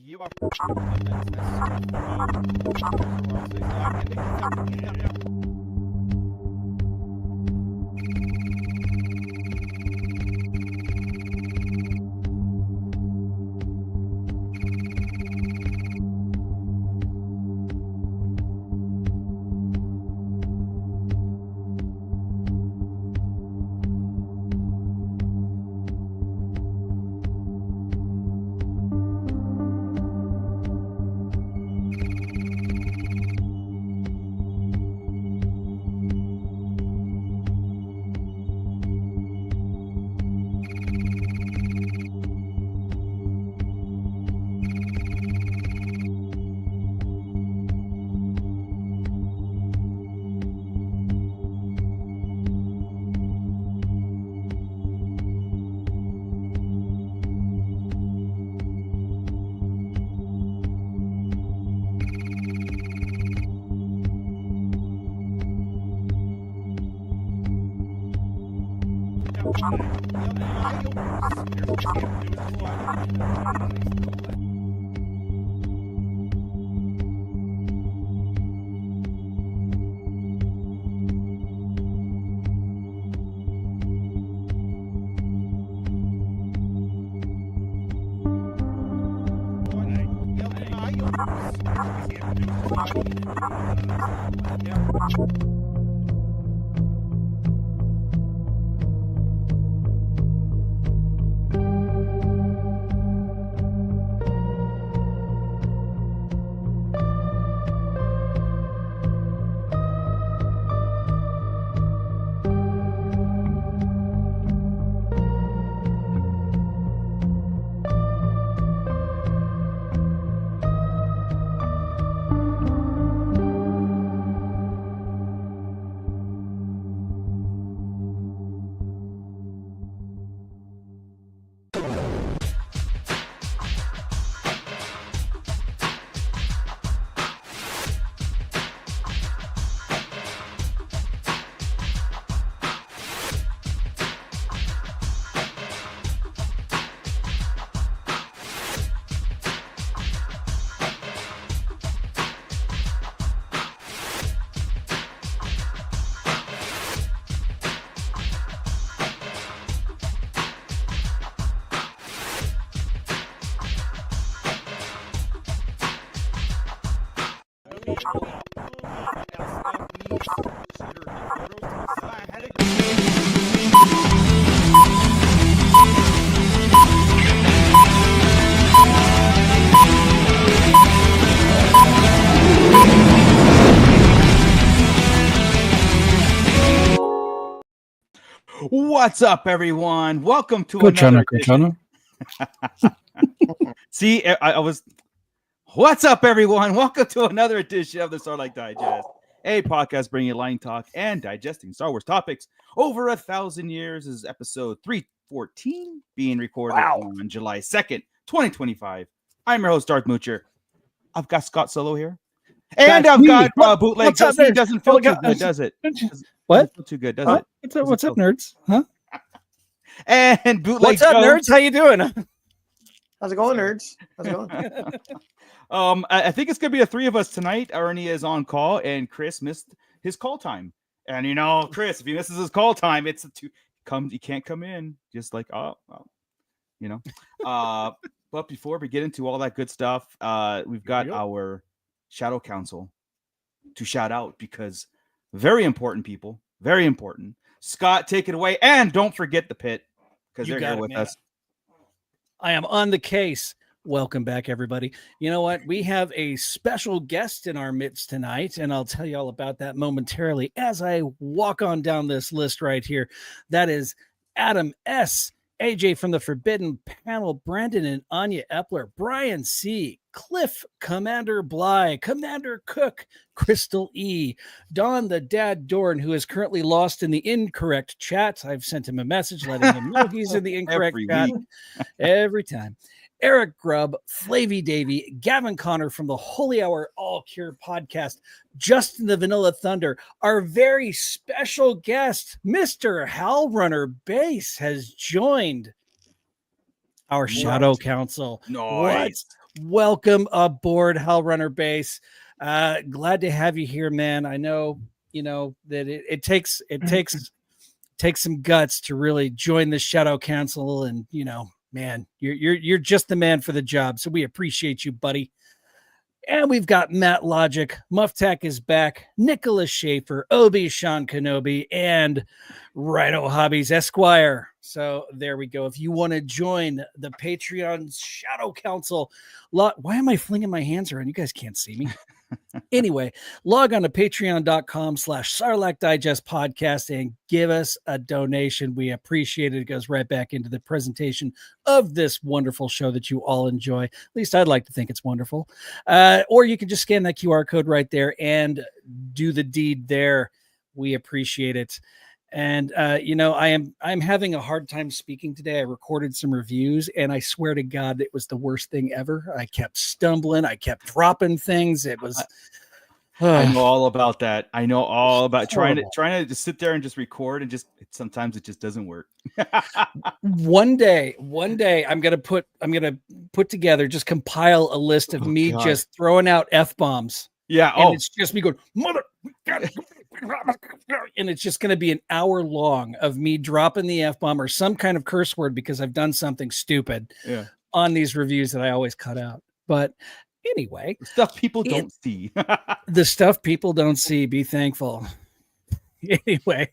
you are. What's up, everyone? Welcome to another edition. See, I was. What's up, everyone? Welcome to another edition of the Sarlacc Digest, a podcast bringing you line talk and digesting Star Wars topics over 1,000 years. This is episode 314, being recorded on July 2nd, 2025. I'm your host, Darth Moocher. I've got Scott Solo here, and I've got Bootleg. He doesn't feel too good, does it? What? Feel too good, does it? What's up, nerds? Huh? And Bootleg. What's up, nerds? How you doing? How's it going, nerds? How's it going? I think it's gonna be the three of us tonight. Ernie is on call, and Chris missed his call time. And you know, Chris, if he misses his call time, it's he can't come in. Just like you know. But before we get into all that good stuff, we've got our Shadow Council to shout out because very important people, very important. Scott, take it away, and don't forget the pit because they're here with us. I am on the case. Welcome back, everybody. You know what? We have a special guest in our midst tonight, and I'll tell you all about that momentarily as I walk on down this list right here. That is Adam S., AJ from the Forbidden Panel, Brandon and Anya Epler, Brian C., Cliff, Commander Bly, Commander Cook, Crystal E., Don the Dad Dorn, who is currently lost in the incorrect chat. I've sent him a message letting him know he's in the incorrect chat every time. Eric Grubb, Flavy Davy, Gavin Connor from the Holy Hour All Cure podcast, Justin the Vanilla Thunder, our very special guest, Mr. Hal Runner Base, has joined our Shadow Council. Nice. welcome aboard Hellrunner Base. Glad to have you here, man. I know, that it takes some guts to really join the Shadow Council, and man, you're just the man for the job. So we appreciate you, buddy. And we've got Matt Logic, Muff-Tack is back, Nicholas Schaefer, Obi-Wan Kenobi, and Rhino Hobbies Esquire. So there we go. If you want to join the Patreon Shadow Council, why am I flinging my hands around? You guys can't see me. Anyway, log on to patreon.com/Sarlacc Digest Podcast and give us a donation. We appreciate it. It goes right back into the presentation of this wonderful show that you all enjoy. At least I'd like to think it's wonderful. Or you can just scan that QR code right there and do the deed there. We appreciate it. And I'm having a hard time speaking today. I recorded some reviews, and I swear to God, it was the worst thing ever. I kept stumbling. I kept dropping things. It was. I know all about that. I know all about trying to just sit there and just record, and sometimes it just doesn't work. One day, I'm gonna put together, just compile a list of me just throwing out F-bombs. Yeah. And it's just me going, mother. And it's just going to be an hour long of me dropping the F-bomb or some kind of curse word because I've done something stupid on these reviews that I always cut out. But anyway, the stuff people don't see. The stuff people don't see. Be thankful. Anyway,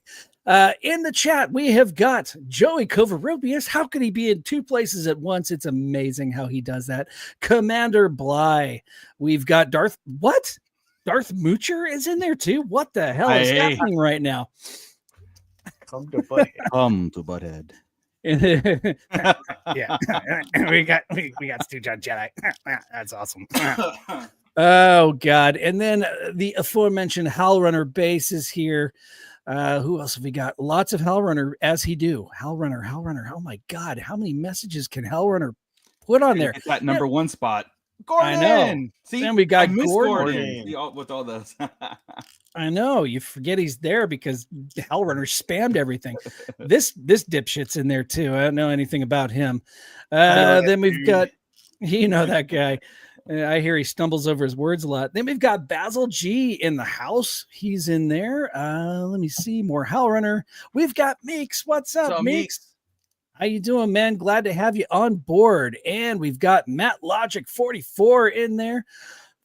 in the chat, we have got Joey Covarrubias. How could he be in two places at once? It's amazing how he does that. Commander Bly. We've got Darth Moocher is in there too. What the hell is happening right now? Come to Butthead. Yeah, we got Stu John Jedi. That's awesome. Oh God! And then the aforementioned Hellrunner Base is here. Who else have we got? Lots of Hellrunner as he do. Hellrunner. Oh my God! How many messages can Hellrunner put on there? It's that number one spot. Gordon. I know. See, then we got Gordon. See, with all those. I know. You forget he's there because Hellrunner spammed everything. This dipshit's in there too. I don't know anything about him. Then we've got, that guy. I hear he stumbles over his words a lot. Then we've got Basil G in the house. He's in there. Let me see more Hellrunner. We've got Meeks. What's up, Meeks? How you doing, man? Glad to have you on board. And we've got Matt Logic 44 in there.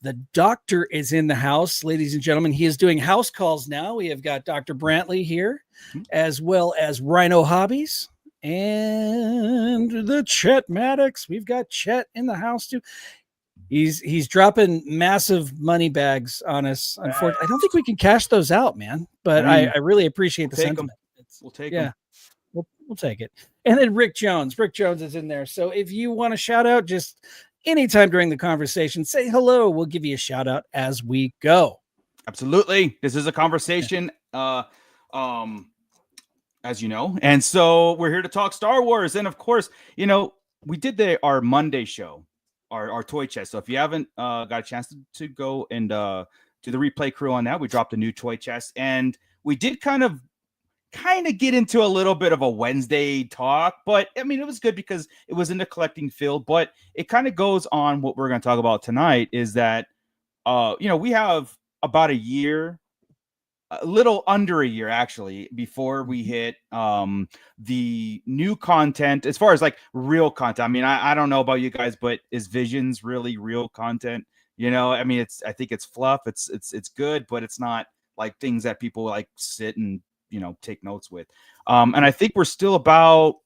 The doctor is in the house, ladies and gentlemen. He is doing house calls now. We have got Dr. Brantley here, as well as Rhino Hobbies and the Chet Maddox. We've got Chet in the house too. He's dropping massive money bags on us. Unfortunately, I don't think we can cash those out, man. But I really appreciate the sentiment. We'll take them. We'll take it. And then Rick Jones is in there. So if you want to shout out just anytime during the conversation, say hello. We'll give you a shout out as we go. Absolutely. This is a conversation, as you know. And so we're here to talk Star Wars. And of course, we did our Monday show, our toy chest. So if you haven't got a chance to go and do the replay crew on that, we dropped a new toy chest. And we did kind of get into a little bit of a Wednesday talk, but I mean, it was good because it was in the collecting field, but it kind of goes on what we're going to talk about tonight is that, we have about a year, a little under a year actually, before we hit the new content as far as like real content. I mean, I don't know about you guys, but is Visions really real content? I mean, I think it's fluff. It's good, but it's not like things that people like sit and take notes with. And I think we're still about,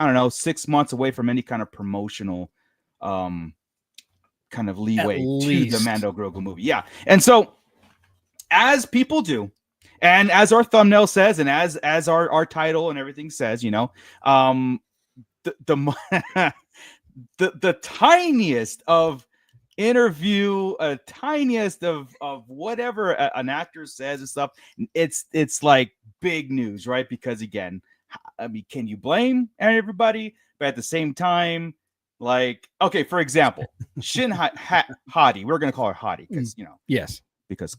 6 months away from any kind of promotional kind of leeway to the Mando Grogu movie. Yeah. And so as people do, and as our thumbnail says, and as our title and everything says, the tiniest of interview, tiniest of whatever an actor says and stuff, it's like big news, right? Because again, I mean, can you blame everybody? But at the same time, like, okay, for example, Shin Hati, we're gonna call her Hati because yes, because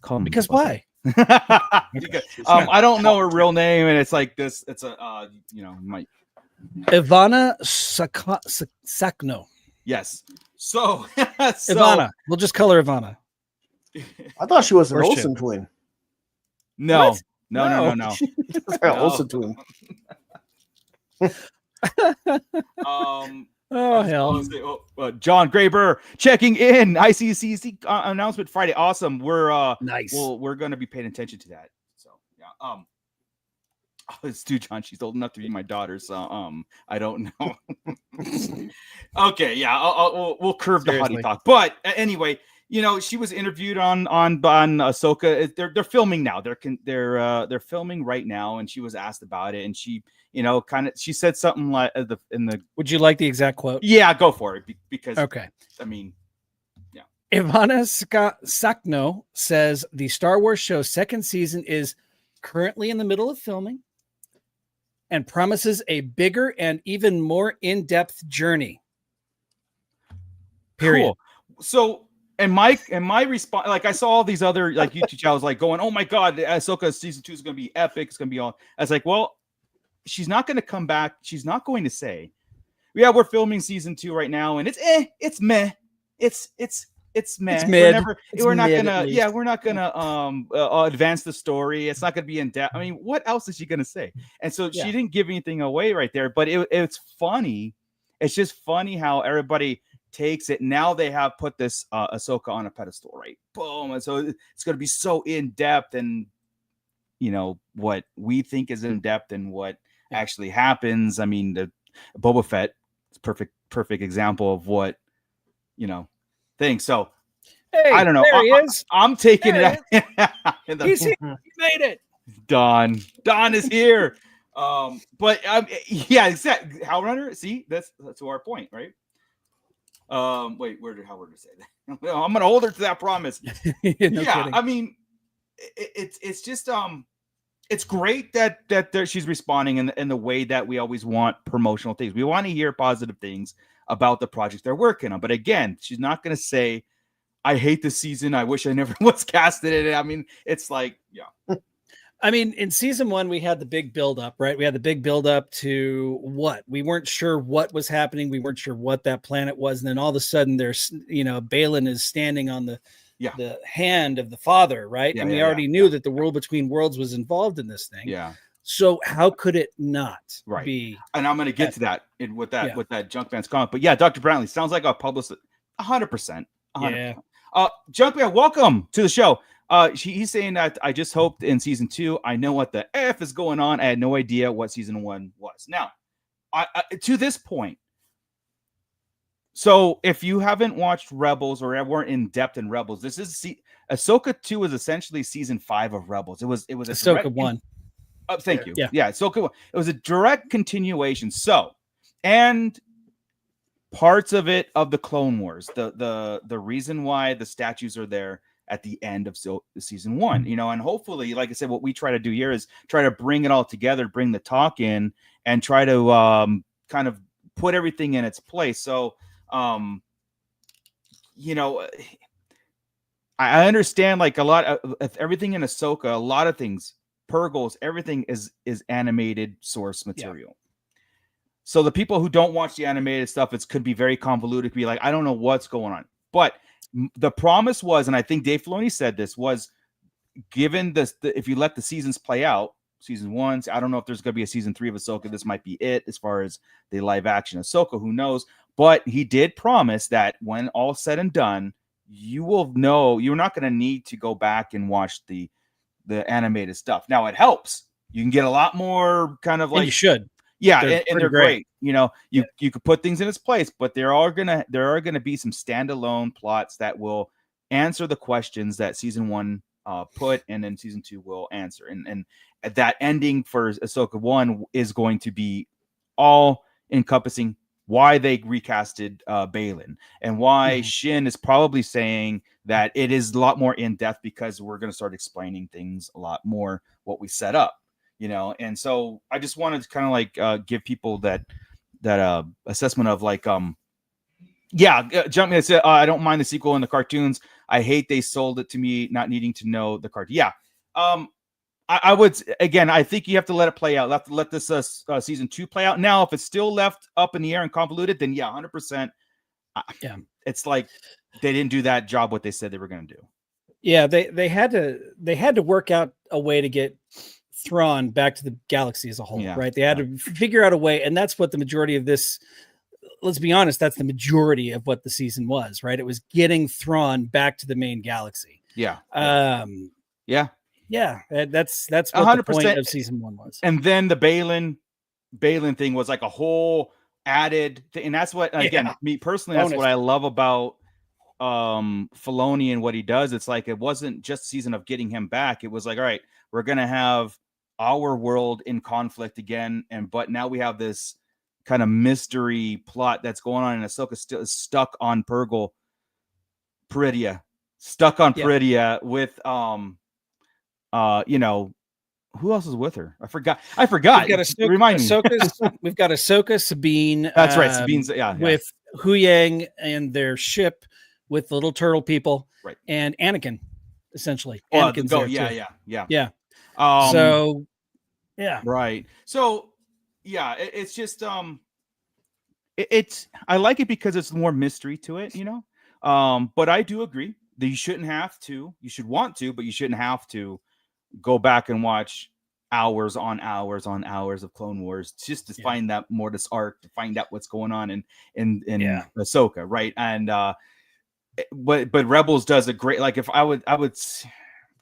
why? Because, I don't know her real name, and it's like this. It's a Ivana Sakno. Yes. So, Ivana. We'll just call her Ivana. I thought she was an Or Olsen ship. twin. No. What? No. No. Olsen twin. Oh hell! John Graber checking in. ICCC announcement Friday. Awesome. We're Nice. We're going to be paying attention to that. So yeah. It's too John. She's old enough to be my daughter. So I don't know. Okay. Yeah. We'll curve the hottie talk. But anyway, she was interviewed on Ahsoka. They're filming now. They're filming right now, and she was asked about it, and she. She said something like in the. Would you like the exact quote? Yeah, go for it. Because okay. I mean, yeah. Ivana Sakno says the Star Wars show's second season is currently in the middle of filming, and promises a bigger and even more in-depth journey. Period. Cool. So. And my response, like I saw all these other like YouTube channels like going, oh my God, Ahsoka season 2 is going to be epic. It's going to be all. I was like, well. She's not going to come back. She's not going to say, yeah, we're filming season 2 right now. And it's meh. It's meh. It's mid. We're not going to advance the story. It's not going to be in depth. I mean, what else is she going to say? And so she didn't give anything away right there, but it's funny. It's just funny how everybody takes it. Now they have put this Ahsoka on a pedestal, right? Boom. And so it's going to be so in depth and, what we think is in depth and what actually happens. I mean, the Boba Fett is perfect example of what thing. So hey, I don't know. There he is. I'm taking it. He's here. He made it. Don is here. But yeah, exactly. How runner? See, that's to our point, right? Wait, where did Howard say that? I'm gonna hold her to that promise. No kidding. I mean, it's just it's great that she's responding in the way that we always want promotional things. We want to hear positive things about the projects they're working on. But again, she's not going to say, I hate this season. I wish I never was casted in it. I mean, it's like, yeah. I mean, in season 1, we had the big buildup, right? We had the big buildup to what? We weren't sure what was happening. We weren't sure what that planet was. And then all of a sudden there's, Balin is standing on the hand of the father, right? And we already knew that the world between worlds was involved in this thing. Yeah. So how could it not be? And I'm going to get to that with that Junkman's comment. But yeah, Dr. Brantley sounds like a publicist. 100%. Yeah. Junkman, welcome to the show. He's saying that I just hoped in season 2, I know what the F is going on. I had no idea what season 1 was. Now, I to this point, so if you haven't watched Rebels or weren't in depth in Rebels, this is Ahsoka 2 is essentially season 5 of Rebels. It was a Ahsoka 1. Thank you. Yeah. Ahsoka 1. It was a direct continuation. So, and parts of it of the Clone Wars, the reason why the statues are there at the end of season 1, and hopefully, like I said, what we try to do here is try to bring it all together, bring the talk in, and try to kind of put everything in its place. So, I understand like a lot of everything in Ahsoka, a lot of things, Purgles, everything is animated source material. So the people who don't watch the animated stuff, it could be very convoluted, be like, I don't know what's going on. But the promise was, and I think Dave Filoni said this, was given this, if you let the seasons play out, season 1, I don't know if there's going to be a season 3 of Ahsoka. This might be it as far as the live action Ahsoka, who knows? But he did promise that when all said and done, you will know you're not going to need to go back and watch the animated stuff. Now it helps. You can get a lot more kind of like, and you should. Yeah, and they're great. You could put things in its place, but there are gonna be some standalone plots that will answer the questions that season 1 put, and then season 2 will answer. And that ending for Ahsoka 1 is going to be all encompassing why they recasted Balin and why Shin is probably saying that it is a lot more in depth because we're going to start explaining things a lot more what we set up. And so I just wanted to kind of like give people that assessment of like, Jumpman said, I don't mind the sequel in the cartoons. I hate they sold it to me not needing to know the cartoon. Yeah. I would, again, I think you have to let it play out. Let this season 2 play out. Now, if it's still left up in the air and convoluted, then yeah, 100%. it's like they didn't do that job what they said they were going to do. Yeah, they had to work out a way to get Thrawn back to the galaxy as a whole, right? They had to figure out a way, and that's what the majority of this. Let's be honest, that's the majority of what the season was, right? It was getting Thrawn back to the main galaxy. Yeah. That's what 100%. The point of season 1 was. And then the Balin thing was like a whole added thing, and that's what again, me personally, that's what I love about Filoni and what he does. It's like it wasn't just a season of getting him back. It was like, all right, we're gonna have our world in conflict again, but now we have this kind of mystery plot that's going on, and Ahsoka still is stuck on Peridea, with who else is with her? I forgot. We've got Ahsoka, we've got Ahsoka, Sabine. That's right. Sabine's with Huyang and their ship with the little turtle people, right? And Anakin, essentially. Anakin's there too. Right. So it's just it's I like it because it's more mystery to it, but I do agree that you shouldn't have to. You should want to, but you shouldn't have to go back and watch hours on hours of Clone Wars just to find that Mortis arc, to find out what's going on in Ahsoka, right? And but Rebels does a great, like, if I would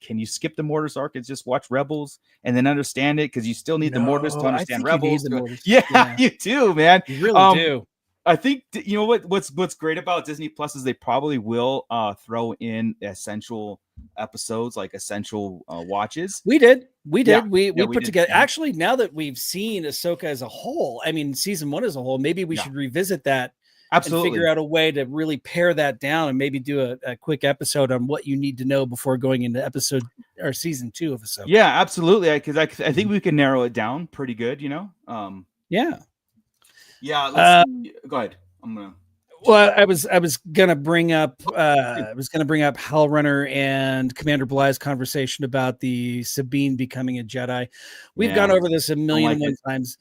can you skip the Mortis arc and just watch Rebels and then understand it? Because you still need the Mortis to understand Rebels. Yeah, you do, man. You really do. I think what's great about Disney Plus is they probably will throw in essential episodes, like essential watches. We did. We put together. Yeah. Actually, now that we've seen Ahsoka as a whole, I mean, season 1 as a whole, maybe we should revisit that. Absolutely. And figure out a way to really pare that down and maybe do a quick episode on what you need to know before going into episode or season 2 of Ahsoka. Yeah, absolutely. Because I think we can narrow it down pretty good, Yeah. Yeah. Go ahead. Well, I was gonna bring up Hell Runner and Commander Bly's conversation about the Sabine becoming a Jedi. We've gone over this a million and one times.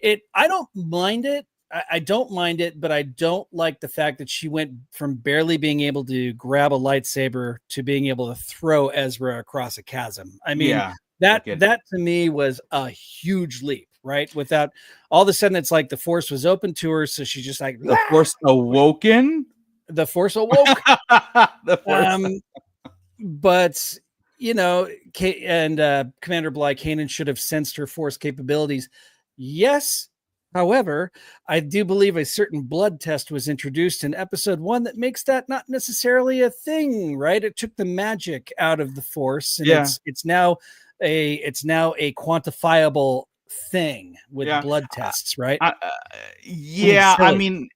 I don't mind it. I don't mind it, but I don't like the fact that she went from barely being able to grab a lightsaber to being able to throw Ezra across a chasm. I mean, that to me was a huge leap, right? Without all of a sudden, it's like the Force was open to her, so she's just like the Force awoken. The Force awoke. The Force. But Commander Bly, Kanan should have sensed her Force capabilities. Yes. However, I do believe a certain blood test was introduced in episode 1 that makes that not necessarily a thing, right? It took the magic out of the Force, and it's now a quantifiable thing with blood tests, right? I mean,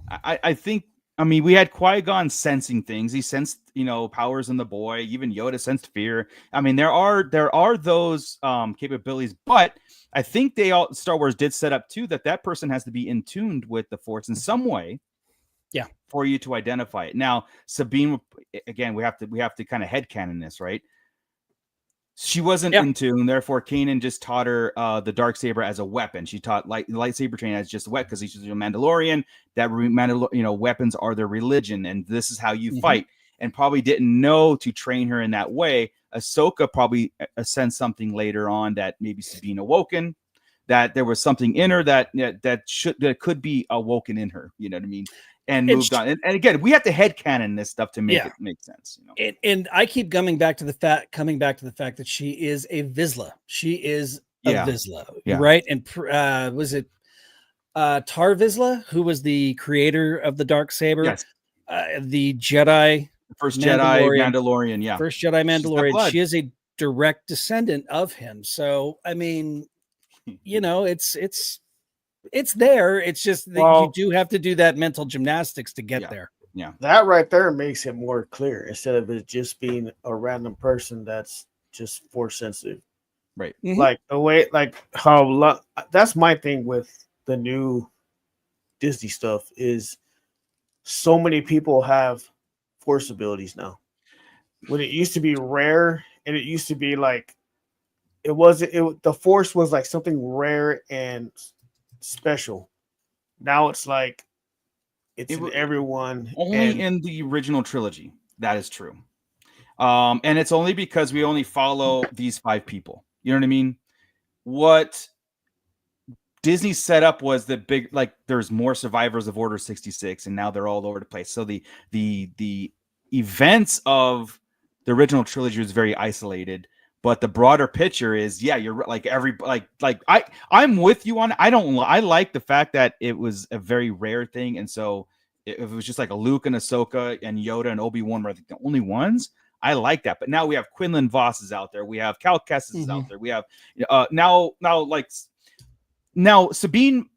I think we had Qui-Gon sensing things. He sensed, powers in the boy. Even Yoda sensed fear. I mean, there are those capabilities, but I think Star Wars did set up too that person has to be in tuned with the Force in some way, for you to identify it. Now, Sabine, again, we have to kind of headcanon this, right? She wasn't in tune, therefore Kanan just taught her the Darksaber as a weapon. She taught lightsaber training as just a weapon because she's a Mandalorian. That weapons are their religion, and this is how you fight. And probably didn't know to train her in that way. Ahsoka probably sensed something later on that maybe Sabine awoken, that there was something in her that could be awoken in her. You know what I mean? And moved on. And again, we have to headcanon this stuff to make it make sense. And I keep coming back to the fact that she is a Vizsla. She is a Vizsla, right? And was it Tar Vizsla who was the creator of the Darksaber? Yes. The Jedi. First Mandalorian, First Jedi Mandalorian. She is a direct descendant of him. So, I mean, it's there. It's just that you do have to do that mental gymnastics to get there. Yeah. That right there makes it more clear instead of it just being a random person that's just Force sensitive. Right. Mm-hmm. Like the way, like how that's my thing with the new Disney stuff is so many people have Force abilities now. When it used to be rare and it used to be like the Force was like something rare and special. Now it's like It's in everyone. Only in the original trilogy. That is true. And it's only because we only follow these 5 people. You know what I mean? What Disney set up was the big, like, there's more survivors of Order 66, and now they're all over the place. So the events of the original trilogy was very isolated, but the broader picture is, yeah, you're like I'm with you on it. I like the fact that it was a very rare thing, and so if it was just like a Luke and Ahsoka and Yoda and Obi-Wan were the only ones, I like that. But now we have Quinlan Voss is out there, we have Cal Kestis is out there, we have now Sabine.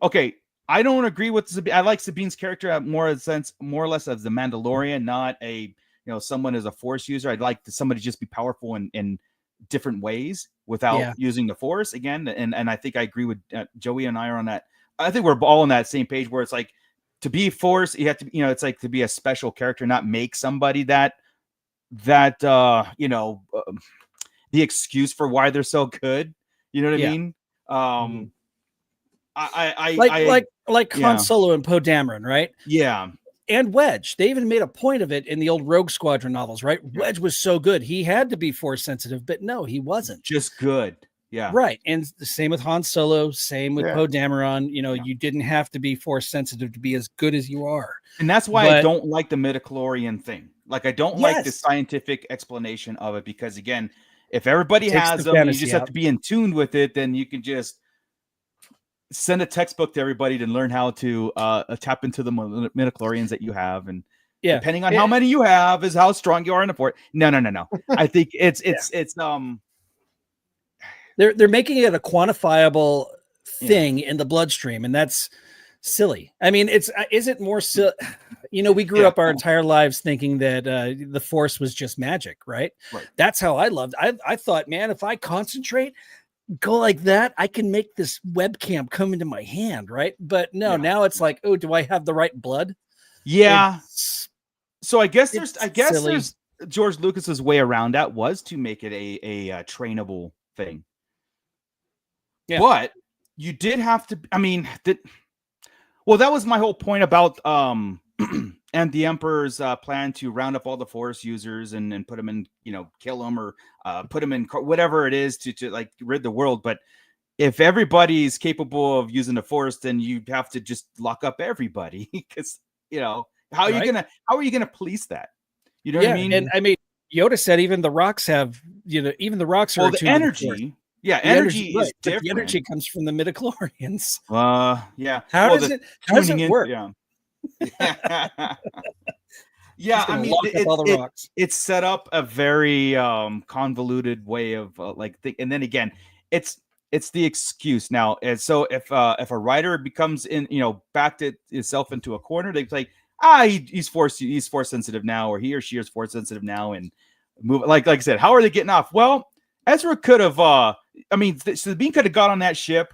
Okay, I don't agree with Sabine. I like Sabine's character more or less as the Mandalorian, not a someone as a Force user. I'd like somebody just be powerful in different ways without using the Force again. And I think I agree with Joey and I are on that. I think we're all on that same page where it's like, to be Force, you have to, it's like to be a special character, not make somebody the excuse for why they're so good. You know what I mean? Like Han Solo and Poe Dameron, right? Yeah. And Wedge. They even made a point of it in the old Rogue Squadron novels, right? Wedge was so good. He had to be Force sensitive, but no, he wasn't. Just good. Yeah. Right. And the same with Han Solo, same with Poe Dameron. You didn't have to be Force sensitive to be as good as you are. And that's why I don't like the midichlorian thing. Like, I don't like the scientific explanation of it, because again, if everybody has them, you just have to be in tune with it. Then you can just send a textbook to everybody to learn how to tap into the midichlorians that you have, and depending on how many you have is how strong you are in the Force. No. I think it's they're making it a quantifiable thing in the bloodstream, and that's silly. I mean, is it more silly? We grew up our entire lives thinking that the Force was just magic, right? That's how I loved. I thought, man, if I concentrate, go like that, I can make this webcam come into my hand, right? But no, now it's like, oh, do I have the right blood? Yeah. So I guess there's George Lucas's way around that was to make it a trainable thing. Yeah. But you did have to. I mean, that was my whole point about and the Emperor's plan to round up all the Force users and put them in, kill them or put them in whatever it is to like rid the world. But if everybody's capable of using the Force, then you have to just lock up everybody, because how are you gonna police that? You know what I mean? And I mean, Yoda said even the rocks have, even the rocks are the energy. Yeah, energy is different. The energy comes from the midichlorians. Yeah. How does it work? Yeah. I mean, it's set up a very convoluted way of and then again, it's the excuse now. And so if a writer becomes backed itself into a corner, they say, he's force sensitive now, or he or she is Force sensitive now, and move. Like I said, how are they getting off? Well, Ezra could have. Sabine could have got on that ship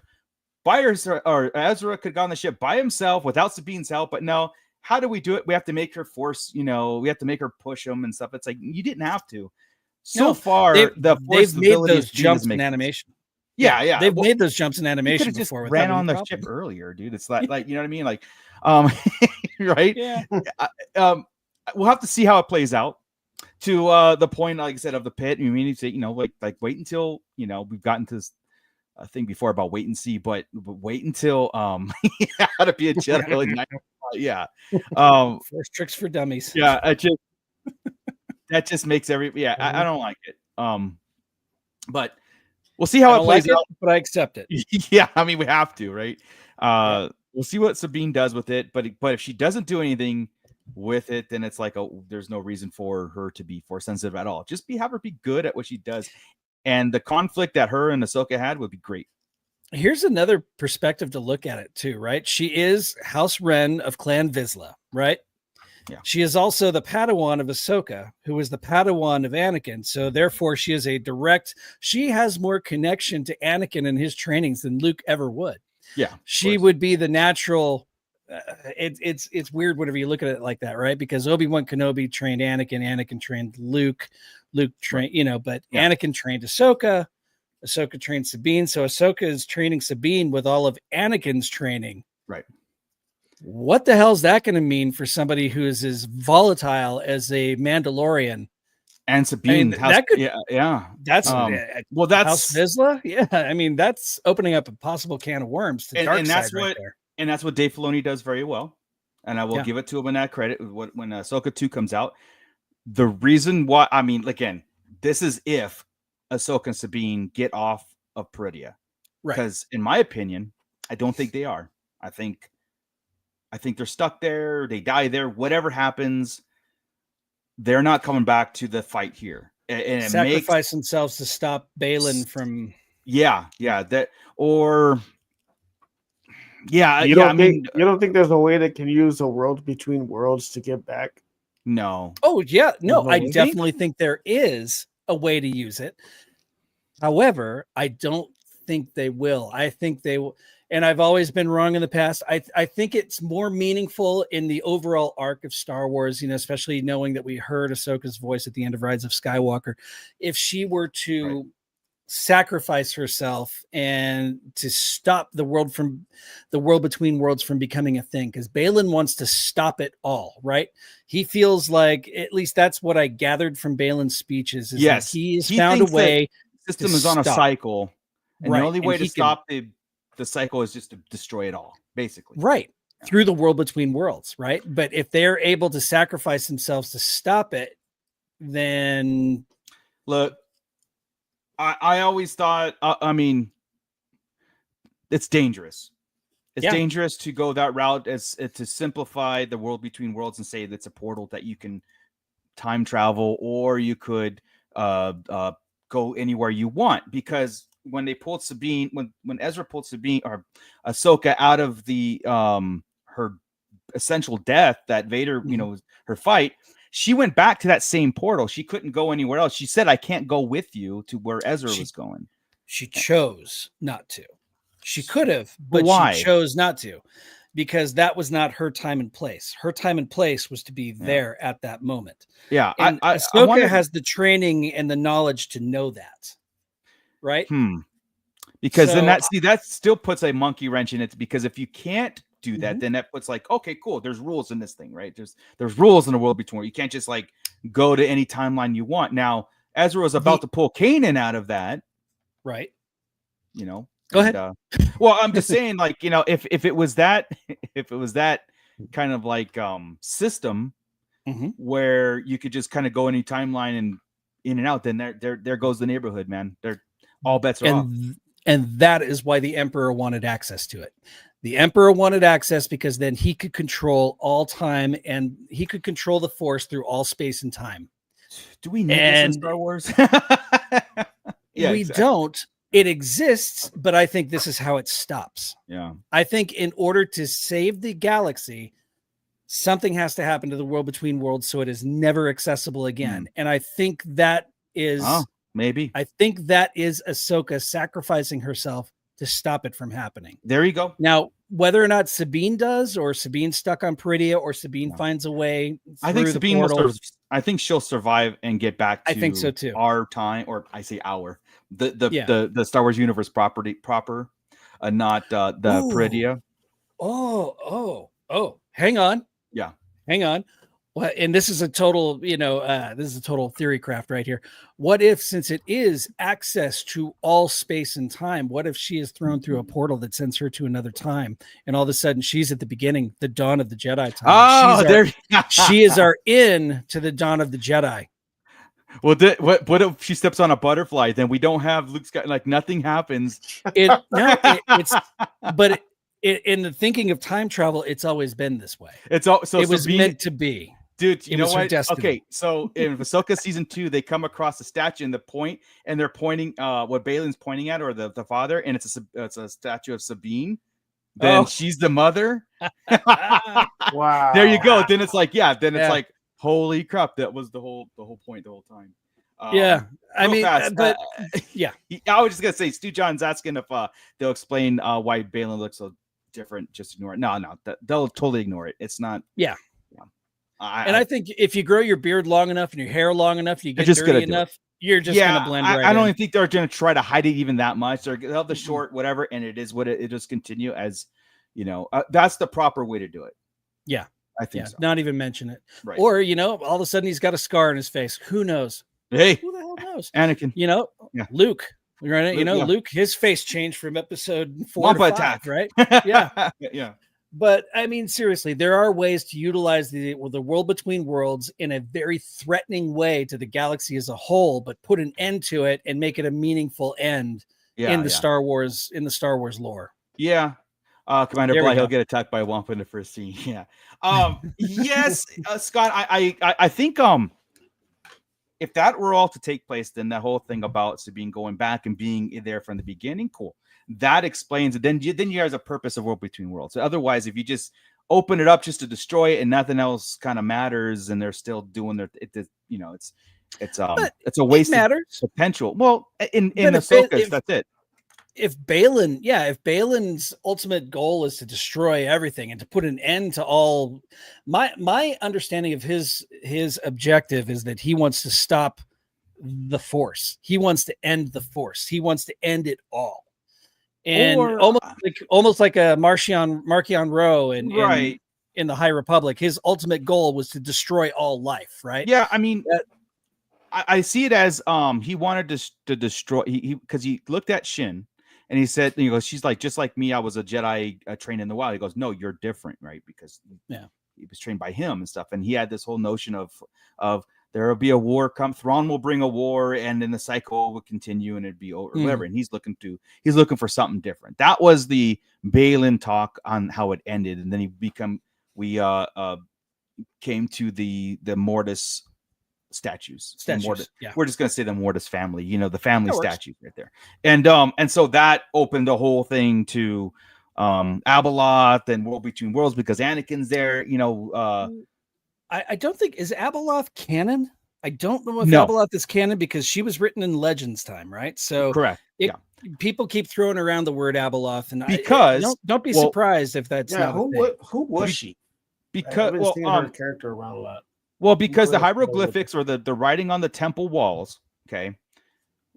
by herself, or Ezra could have got on the ship by himself without Sabine's help. But no, how do we do it? We have to make her force. We have to make her push him and stuff. It's like, you didn't have to. So far, they've made those jumps in animation. Yeah. They've made those jumps in animation before. Ran on the ship earlier, dude. It's like you know what I mean? Like, right? Yeah. We'll have to see how it plays out. To the point, like I said, of the pit. We need to, like wait until we've gotten to this thing before about wait and see, but wait until how to be a Jedi. Force tricks for dummies. Yeah, that just makes I don't like it. But we'll see how it plays out. But I accept it. Yeah, I mean, we have to, right? We'll see what Sabine does with it. But if she doesn't do anything with it, then it's like, there's no reason for her to be Force sensitive at all. Just have her be good at what she does, and the conflict that her and Ahsoka had would be great. Here's another perspective to look at it too, right? She is House Wren of Clan Vizsla, right? Yeah. She is also the Padawan of Ahsoka, who is the Padawan of Anakin. So therefore, she has more connection to Anakin and his trainings than Luke ever would. Yeah, she would be the natural. It's weird whenever you look at it like that, right? Because Obi-Wan Kenobi trained Anakin trained Luke trained, but Anakin trained Ahsoka trained Sabine. So Ahsoka is training Sabine with all of Anakin's training. Right. What the hell is that going to mean for somebody who is as volatile as a Mandalorian? And Sabine, that could, yeah. That's well, that's House Vizsla. Yeah, I mean, that's opening up a possible can of worms to dark side right there. And that's what Dave Filoni does very well. And I will give it to him in that credit. When Ahsoka 2 comes out, the reason why, I mean, again, this is if Ahsoka and Sabine get off of Peridea, right? Because in my opinion, I don't think they are. I think they're stuck there. They die there. Whatever happens, they're not coming back to the fight here. And sacrifice themselves to stop Baylan from. Yeah, that or. Yeah, you don't think there's a way that can use a world between worlds to get back? No. Oh yeah, no, I definitely think there is a way to use it. However, I don't think they will. I think they will, and I've always been wrong in the past. I think it's more meaningful in the overall arc of Star Wars, especially knowing that we heard Ahsoka's voice at the end of Rise of Skywalker. If she were to sacrifice herself and to stop the world between worlds from becoming a thing, because Baylan wants to stop it all, right? He feels like, at least that's what I gathered from Baylan's speeches, is that he has found a way. The system is on a cycle, and the only way to stop the cycle is just to destroy it all, basically, right? Through the world between worlds, right? But if they're able to sacrifice themselves to stop it, then look, I always thought, I mean, it's dangerous. It's dangerous to go that route, as to simplify the world between worlds and say that's a portal that you can time travel, or you could go anywhere you want. Because when they pulled Sabine, when Ezra pulled Sabine or Ahsoka out of the her essential death, that Vader, her fight, she went back to that same portal. She couldn't go anywhere else. She said, I can't go with you to where Ezra was going. She chose not to. She could have, but why? She chose not to, because that was not her time and place. Her time and place was to be there at that moment. Yeah. And Ahsoka has the training and the knowledge to know that. Right. Because then that still puts a monkey wrench in it, because if you can't do that, then that puts like, okay, cool, there's rules in this thing, right? There's rules in the world between. You can't just like go to any timeline you want. Now Ezra was about to pull Kanan out of that, right? Go ahead. Well, I'm just saying, like, if it was that kind of like system where you could just kind of go any timeline and in and out, then there goes the neighborhood, man. They're all bets are off. And that is why the Emperor wanted access to it. The Emperor wanted access because then he could control all time, and he could control the Force through all space and time. Do we need this in Star Wars? We don't. It exists, but I think this is how it stops. Yeah. I think in order to save the galaxy, something has to happen to the world between worlds so it is never accessible again. And I think that is maybe. I think that is Ahsoka sacrificing herself to stop it from happening. There you go. Now, whether or not Sabine does, or Sabine's stuck on Peridea, or Sabine finds a way, I think Sabine will. I think she'll survive and get back to I think so too. Our time, or I say our the Star Wars universe proper, not the Peridea. Oh, hang on. Yeah. Hang on. Well, and this is a total, theory craft right here. What if, since it is access to all space and time, what if she is thrown through a portal that sends her to another time, and all of a sudden she's at the beginning, the dawn of the Jedi time? She is our in to the dawn of the Jedi. Well, what if she steps on a butterfly? Then we don't have Luke Skywalker. Like nothing happens. In the thinking of time travel, it's always been this way. It was meant to be. Dude, you know what? Okay, so in Ahsoka season 2, they come across a statue and they're pointing what Baylan's pointing at, or the father, and it's a statue of Sabine. Then she's the mother. Wow. There you go. Then it's like, it's like, holy crap, that was the whole point the whole time. I mean, fast, but I was just gonna say, Stu John's asking if they'll explain why Baylan looks so different. Just ignore it. No, they'll totally ignore it. It's not. Yeah. I think if you grow your beard long enough and your hair long enough, you get dirty enough, you're just going to blend right in. I don't even think they're going to try to hide it even that much. They'll have the short whatever, and it is what it just continue as, That's the proper way to do it. Yeah. I think so. Not even mention it. Right. Or, all of a sudden he's got a scar on his face. Who knows? Hey, who the hell knows? Anakin. Yeah. Luke. Right? Luke, his face changed from episode 4 to 5, attack. Right? Yeah. Yeah. But I mean, seriously, there are ways to utilize the world between worlds in a very threatening way to the galaxy as a whole, but put an end to it and make it a meaningful end in the Star Wars lore. Yeah. Commander Bly, he'll get attacked by a Wampa in the first scene. Yeah. Yes, Scott, I think if that were all to take place, then that whole thing about Sabine going back and being there from the beginning, cool. That explains it. Then you have a purpose of World Between Worlds. So otherwise, if you just open it up just to destroy it and nothing else kind of matters, and they're still doing it's a waste of potential. Well, in Ahsoka, that's it. If Balin's ultimate goal is to destroy everything and to put an end to all, my understanding of his objective is that he wants to stop the Force. He wants to end the Force. He wants to end it all. And almost like a Marchion Ro in the High Republic, his ultimate goal was to destroy all life, right? Yeah, I mean, I see it as he wanted to destroy because he looked at Shin and he said, she's like, just like me, I was a Jedi trained in the wild. He goes, no, you're different, right? Because he was trained by him and stuff, and he had this whole notion of there will be a war come. Thrawn will bring a war, and then the cycle will continue, and it'd be over, whatever. And he's looking for something different. That was the Balin talk on how it ended, and then we came to the Mortis statues. We're just gonna say the Mortis family. The family statues right there, and so that opened the whole thing to Abeloth and World Between Worlds because Anakin's there. I don't think is Abeloth canon. I don't know if Abeloth is canon because she was written in Legends time, right? So correct. People keep throwing around the word Abeloth, and don't be surprised if that's not. Who was she? Because her character around a lot. Well, because the hieroglyphics or the writing on the temple walls,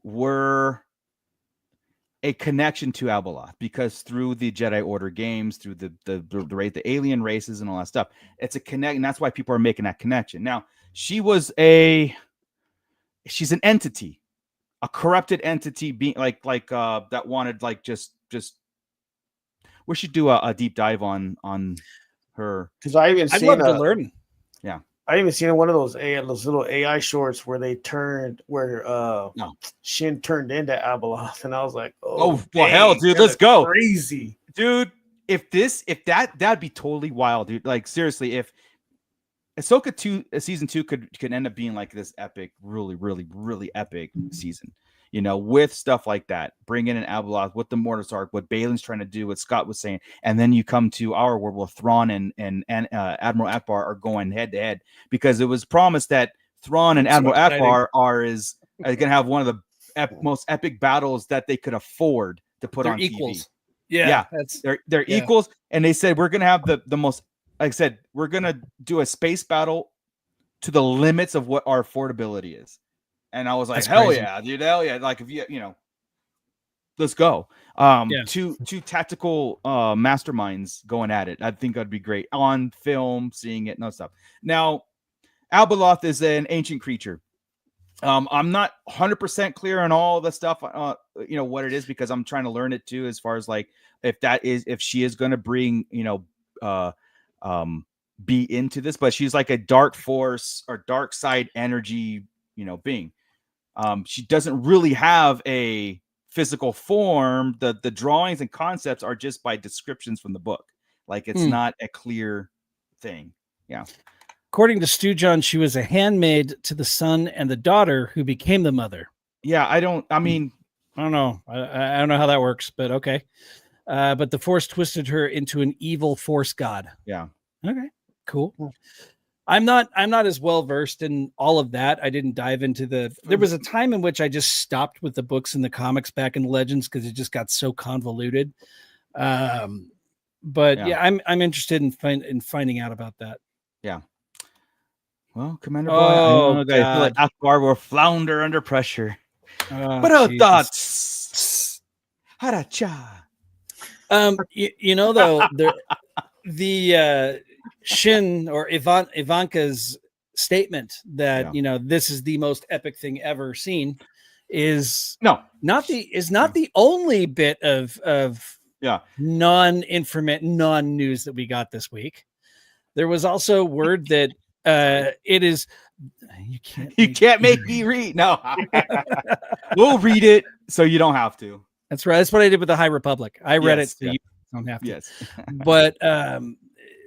were a connection to Abeloth, because through the Jedi Order games, through the alien races and all that stuff, it's a connect, and that's why people are making that connection. Now, she's an entity, a corrupted entity, being like that wanted just. We should do a deep dive on her, because I'd love to learn. Yeah. I even seen one of those little AI shorts where Shin turned into Abeloth, and I was like, well, hell, dude, let's go. Crazy, dude. If that'd be totally wild, dude. Like, seriously, if Ahsoka season 2 could end up being like this epic, really, really, really epic season, with stuff like that, bring in an Abeloth with the Mortis arc, what Balin's trying to do, what Scott was saying, and then you come to our world where Thrawn and Admiral Akbar are going head to head, because it was promised that Thrawn and Admiral Akbar are going to have one of the most epic battles that they could afford to put on equals. TV. Yeah, they're equals, and they said we're going to have the most. Like I said, we're going to do a space battle to the limits of what our affordability is. And I was like, hell yeah, dude, hell yeah. Like, if let's go. Two tactical masterminds going at it. I think that'd be great on film, seeing it and stuff. Now, Abeloth is an ancient creature. I'm not 100% clear on all the stuff, what it is, because I'm trying to learn it too, as far as like, if she is going to bring, be into this, but she's like a dark force or dark side energy, being. She doesn't really have a physical form. The drawings and concepts are just by descriptions from the book. Like, it's not a clear thing. Yeah. According to Stu John, she was a handmaid to the son and the daughter who became the mother. Yeah, I don't know. I don't know how that works, but okay. But the Force twisted her into an evil Force god. Yeah. Okay, cool. I'm not as well versed in all of that. I didn't dive into there was a time in which I just stopped with the books and the comics back in Legends because it just got so convoluted. But I'm interested in finding out about that. Yeah. Well, Commander Boy, I feel like Akbar will flounder under pressure. But thoughts. Haracha. You know, though, the Shin or Ivanka's statement that this is the most epic thing ever seen is not the only bit of non-news that we got this week. There was also word that it is. You can't make me read. No, we'll read it so you don't have to. That's right. That's what I did with the High Republic. I read it so you don't have to. Yes. But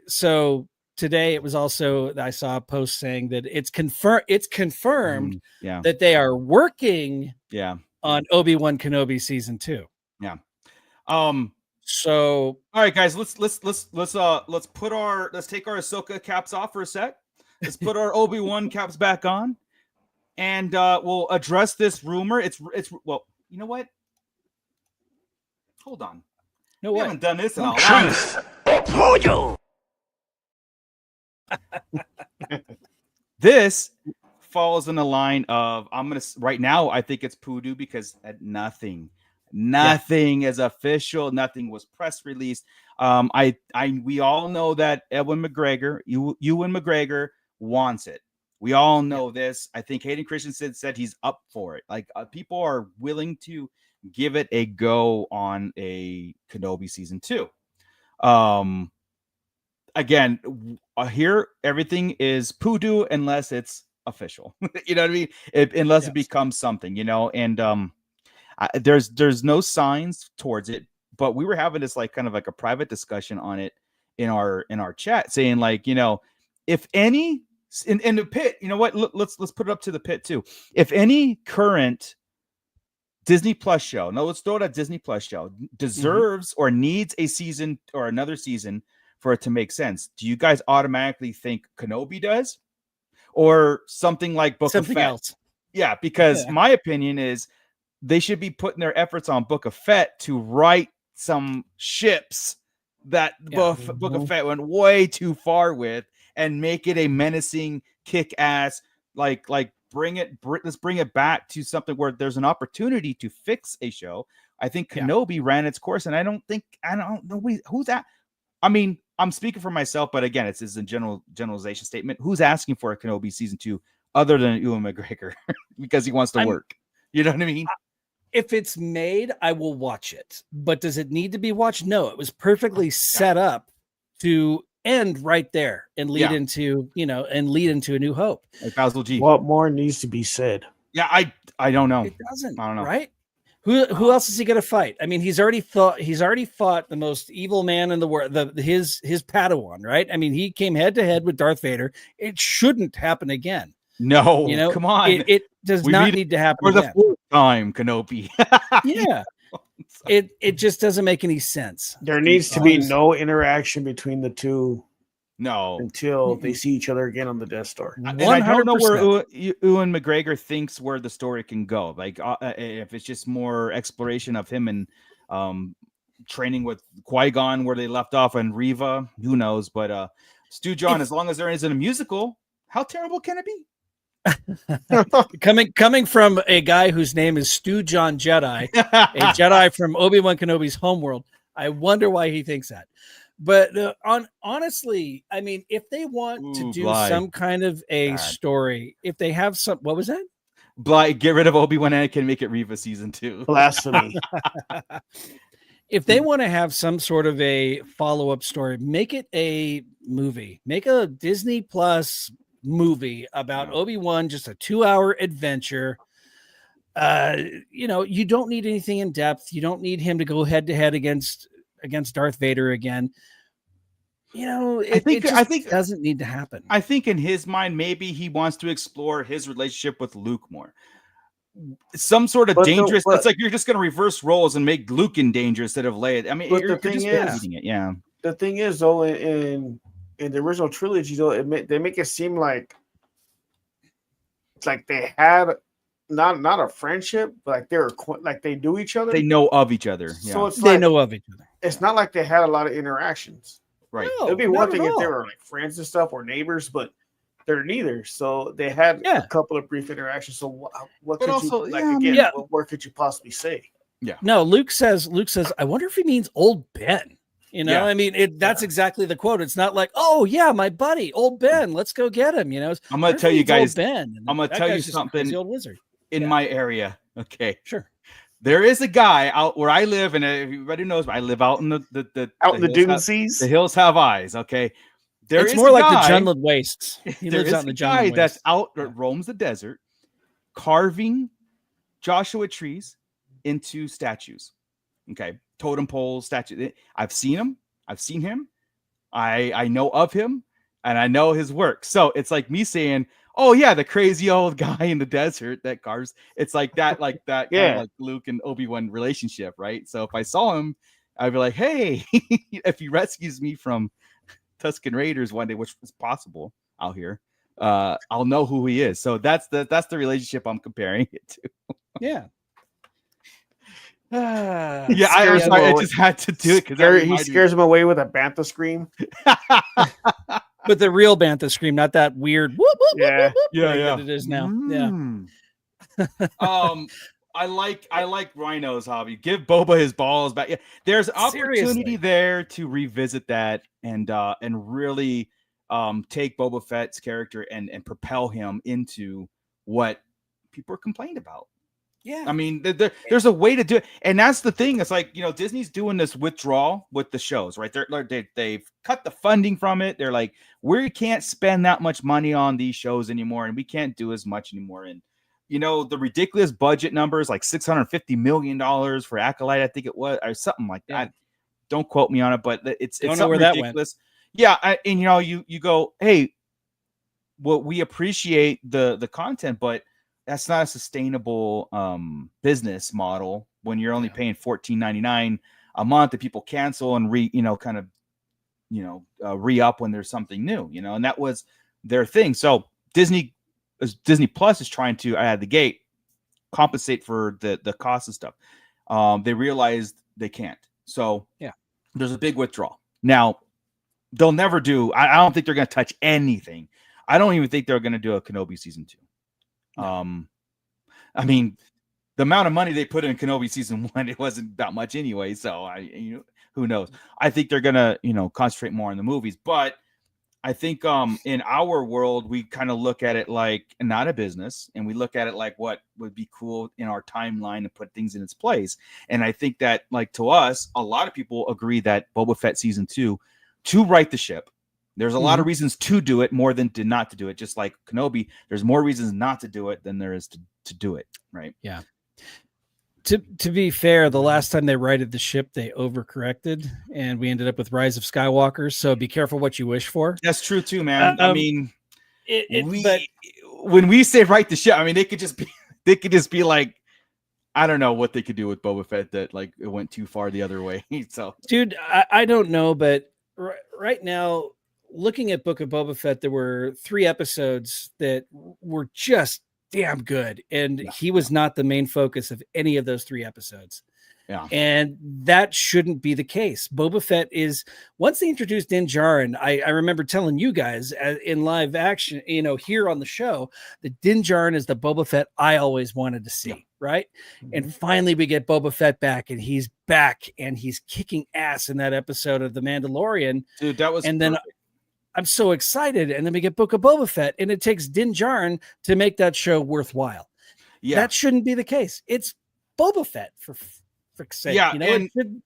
so today it was also, I saw a post saying that it's confirmed that they are working on Obi-Wan Kenobi season 2. Yeah. So all right, guys, let's take our Ahsoka caps off for a sec. Let's put our Obi-Wan caps back on, and we'll address this rumor. It's well, you know what? Hold on. No, we haven't done this in a while. This falls in the line of right now. I think it's Poodoo because nothing is official. Nothing was press released. We all know that Ewan McGregor wants it. We all know this. I think Hayden Christensen said he's up for it. Like people are willing to give it a go on a Kenobi season 2. Again, here everything is Poodoo unless it's official. You know what I mean? Unless it becomes something, and there's no signs towards it, but we were having this kind of a private discussion on it in our chat, saying if any in the pit, you know what? Let's put it up to the pit too. If any current Disney Plus show, let's throw it at Disney Plus show, deserves or needs a season or another season for it to make sense, do you guys automatically think Kenobi does, or something like Book of Fett? Else? Yeah, because my opinion is they should be putting their efforts on Book of Fett to write some ships that Book of Fett went way too far with, and make it a menacing, kick-ass, let's bring it back to something where there's an opportunity to fix a show. I think Kenobi ran its course, and I don't know who's that. I mean, I'm speaking for myself, but again, it's a generalization statement. Who's asking for a Kenobi season 2 other than Ewan McGregor because he wants to work? You know what I mean? If it's made, I will watch it. But does it need to be watched? No, it was perfectly set up to end right there and lead into A New Hope. Like Basil G. What more needs to be said? Yeah, I don't know. It doesn't. I don't know. Right? Who else is he going to fight? I mean, he's already fought the most evil man in the world, his Padawan, right? I mean, he came head to head with Darth Vader. It shouldn't happen again. No, come on. It does not need to happen for the fourth time, Kenobi. Yeah. It just doesn't make any sense. There needs to be no interaction between the two. No, until they see each other again on the Death Star. And I don't know where Ewan McGregor thinks where the story can go. If it's just more exploration of him and training with Qui-Gon where they left off on Reva, who knows? But Stu John, as long as there isn't a musical, how terrible can it be? coming from a guy whose name is Stu John Jedi, a Jedi from Obi-Wan Kenobi's homeworld, I wonder why he thinks that. But honestly, I mean, if they want to do some kind of a story, if they have some, what was that? Get rid of Obi-Wan Anakin, make it Reva season 2. Blasphemy. If they want to have some sort of a follow-up story, make it a movie. Make a Disney Plus movie about Obi-Wan, just a 2-hour adventure. You don't need anything in depth. You don't need him to go head to head against Darth Vader again. I think it doesn't need to happen. I think in his mind, maybe he wants to explore his relationship with Luke more. Some sort of dangerous. It's like you're just going to reverse roles and make Luke in danger instead of Leia. I mean, the thing is, though, in the original trilogy, though, they make it seem like it's like they had not a friendship, but they knew each other. They know of each other. Yeah. So they know of each other. It's not like they had a lot of interactions. Right. No, it'd be one thing if they were like friends and stuff or neighbors, but they're neither. So they had a couple of brief interactions. So what could more could you possibly say? Yeah. No, Luke says, I wonder if he means old Ben. You know, Yeah. I mean, that's exactly the quote. It's not like, oh yeah, my buddy, old Ben, let's go get him. You know, I'm gonna tell you guys, Ben. I'm gonna tell you something. Crazy old wizard in my area. Okay, sure. There is a guy out where I live, and everybody knows I live out in the out in the dune seas. The hills have eyes. Okay, it's more like the Junlid Wastes. He lives out in the Junlid Wastes. That's out that roams the desert, carving Joshua trees into statues. Okay, totem poles, statues. I've seen him. I've seen him. I know of him, and I know his work. So it's like me saying, "Oh yeah, the crazy old guy in the desert that carves." It's like that, Yeah. kind of like Luke and Obi-Wan relationship, right? So if I saw him, I'd be like, "Hey," if he rescues me from Tusken Raiders one day, which is possible out here, I'll know who he is. So that's the relationship I'm comparing it to. Yeah. I just had to do it because he scares him away with a bantha scream. But the real bantha scream, not that weird whoop, whoop, Yeah. whoop, whoop, Yeah, that it is now. I like Rhino's hobby. Give Boba his balls back. Yeah, there's opportunity there to revisit that and really take Boba Fett's character and propel him into what people are complaining about. Yeah, I mean, there's a way to do it, and that's the thing. It's like, Disney's doing this withdrawal with the shows, right? They've cut the funding from it. They're like, we can't spend that much money on these shows anymore, and we can't do as much anymore. And the ridiculous budget numbers, like $650 million for Acolyte, I think it was, or something like that. Don't quote me on it, but it's something where ridiculous. Yeah, and you go, hey, well, we appreciate the content, but that's not a sustainable business model when you're only paying $14.99 a month that people cancel and re-up when there's something new, and that was their thing. So Disney Plus is trying to, out of the gate, compensate for the cost of stuff. They realized they can't. So there's a big withdrawal. Now, they'll never do, I don't think they're going to touch anything. I don't even think they're going to do a Kenobi season 2. I mean, the amount of money they put in Kenobi season 1, it wasn't that much anyway. So who knows? I think they're gonna, concentrate more on the movies. But I think in our world, we kind of look at it like not a business, and we look at it like what would be cool in our timeline to put things in its place. And I think that, like, to us, a lot of people agree that Boba Fett season 2 to right the ship. There's a lot of reasons to do it more than not to do it. Just like Kenobi, there's more reasons not to do it than there is to do it. Right. Yeah. To be fair, the last time they righted the ship, they overcorrected, and we ended up with Rise of Skywalker. So be careful what you wish for. That's true too, man. I mean, but when we say right the ship, I mean, they could just be like, I don't know what they could do with Boba Fett that, like, it went too far the other way. So, dude, I don't know, but right now, looking at Book of Boba Fett, there were 3 episodes that were just damn good, and he was not the main focus of any of those 3 episodes. Yeah, and that shouldn't be the case. Boba Fett is, once they introduced Din Djarin, I remember telling you guys in live action, here on the show, that Din Djarin is the Boba Fett I always wanted to see, right? And finally we get Boba Fett back, and he's back, and he's kicking ass in that episode of The Mandalorian. Dude, that was and perfect. Then I'm so excited, and then we get Book of Boba Fett, and it takes Din Djarin to make that show worthwhile. Yeah, that shouldn't be the case. It's Boba Fett for sake. Yeah,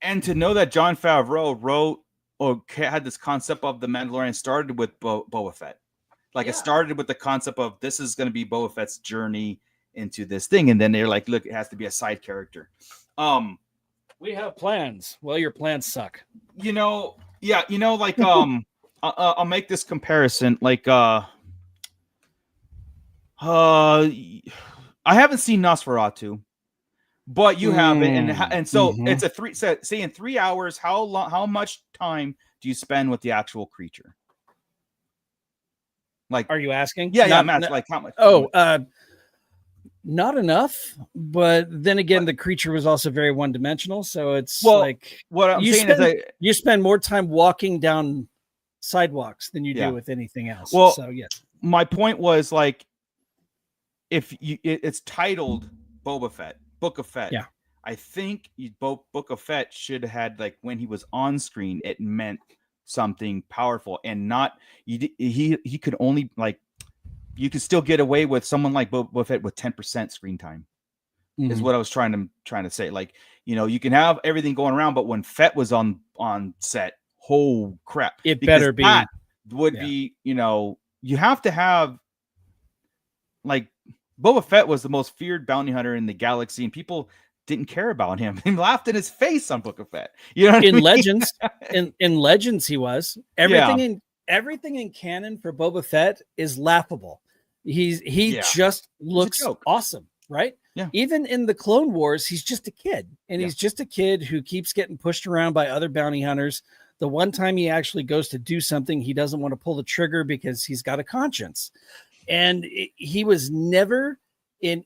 and to know that Jon Favreau wrote or had this concept of The Mandalorian started with Boba Fett. Like, it started with the concept of this is going to be Boba Fett's journey into this thing, and then they're like, look, it has to be a side character. We have plans. Well, your plans suck. Like I'll make this comparison. Like, I haven't seen Nosferatu, but you have it, and so it's a say in 3 hours. How much time do you spend with the actual creature? Like, are you asking? Yeah, I'm asking, like, how much? Not enough. But then again, the creature was also very one-dimensional, so it's like what I'm saying is you spend more time walking down sidewalks than you do with anything else. Well, so yes, my point was, like, if it's titled Boba Fett, Book of Fett, I think Book of Fett should have had, like, when he was on screen, it meant something powerful, and not he could only, like, you could still get away with someone like Boba Fett with 10% screen time. Is what I was trying to say. Like, you can have everything going around, but when Fett was on set, oh crap, it better be. That would be, you have to have, like, Boba Fett was the most feared bounty hunter in the galaxy, and people didn't care about him. He laughed in his face on Book of Fett. You know what I mean? Legends, in Legends, he was everything in canon for Boba Fett is laughable. He just looks awesome, right? Yeah. Even in the Clone Wars, he's just a kid, and he's just a kid who keeps getting pushed around by other bounty hunters. The one time he actually goes to do something, he doesn't want to pull the trigger because he's got a conscience. And he was never in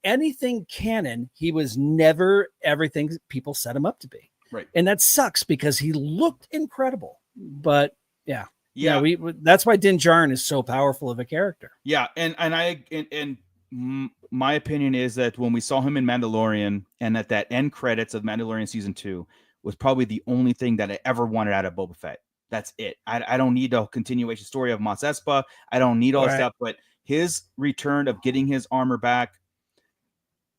anything canon. He was never everything people set him up to be. Right. And that sucks because he looked incredible. But that's why Din Djarin is so powerful of a character. Yeah. And my opinion is that when we saw him in Mandalorian, and at that end credits of Mandalorian season 2 was probably the only thing that I ever wanted out of Boba Fett. That's it. I don't need a continuation story of Mos Espa. I don't need all that stuff, but his return of getting his armor back,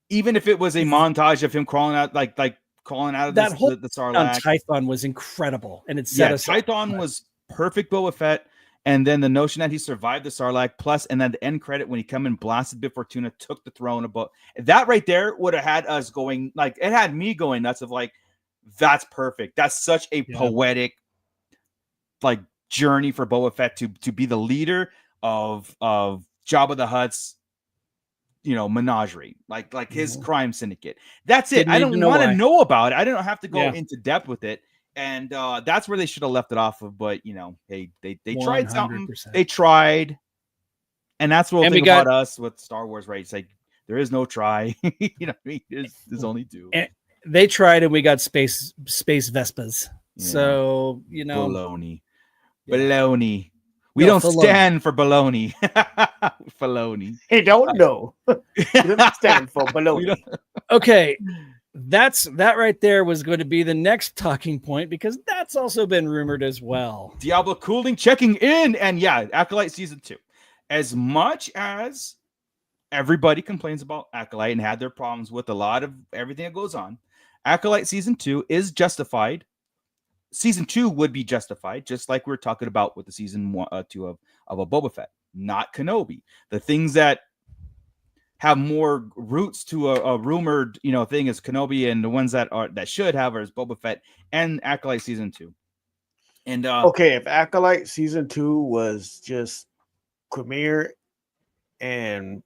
even if it was a montage of him crawling out, like crawling out of that whole the Sarlacc. Tython was incredible, and it set us. Tython was perfect Boba Fett, and then the notion that he survived the Sarlacc plus, and then the end credit when he come and blasted Bib Fortuna, took the throne above. That right there would have had us going, like, it had me going nuts of, like, that's perfect. That's such a poetic, like, journey for Boba Fett to be the leader of Jabba the Hutt's, menagerie, like his crime syndicate. That's it. I don't want to know about it. I don't have to go into depth with it. And that's where they should have left it off of. But they tried something. They tried, and that's what we got about us with Star Wars, right? It's like there is no try. There's only two. And they tried, and we got space Vespas. Yeah. So baloney. We don't stand for baloney. Baloney. He don't know. He doesn't stand for baloney. Okay. That right there was going to be the next talking point, because that's also been rumored as well. Diablo Cooling checking in, and Acolyte season 2. As much as everybody complains about Acolyte and had their problems with a lot of everything that goes on, Acolyte season 2 is justified. Season 2 would be justified, just like we were talking about with the season 2 of a Boba Fett, not Kenobi. The things that have more roots to a rumored, thing is Kenobi, and the ones that should have is Boba Fett and Acolyte season 2. And okay, if Acolyte season 2 was just Quimir and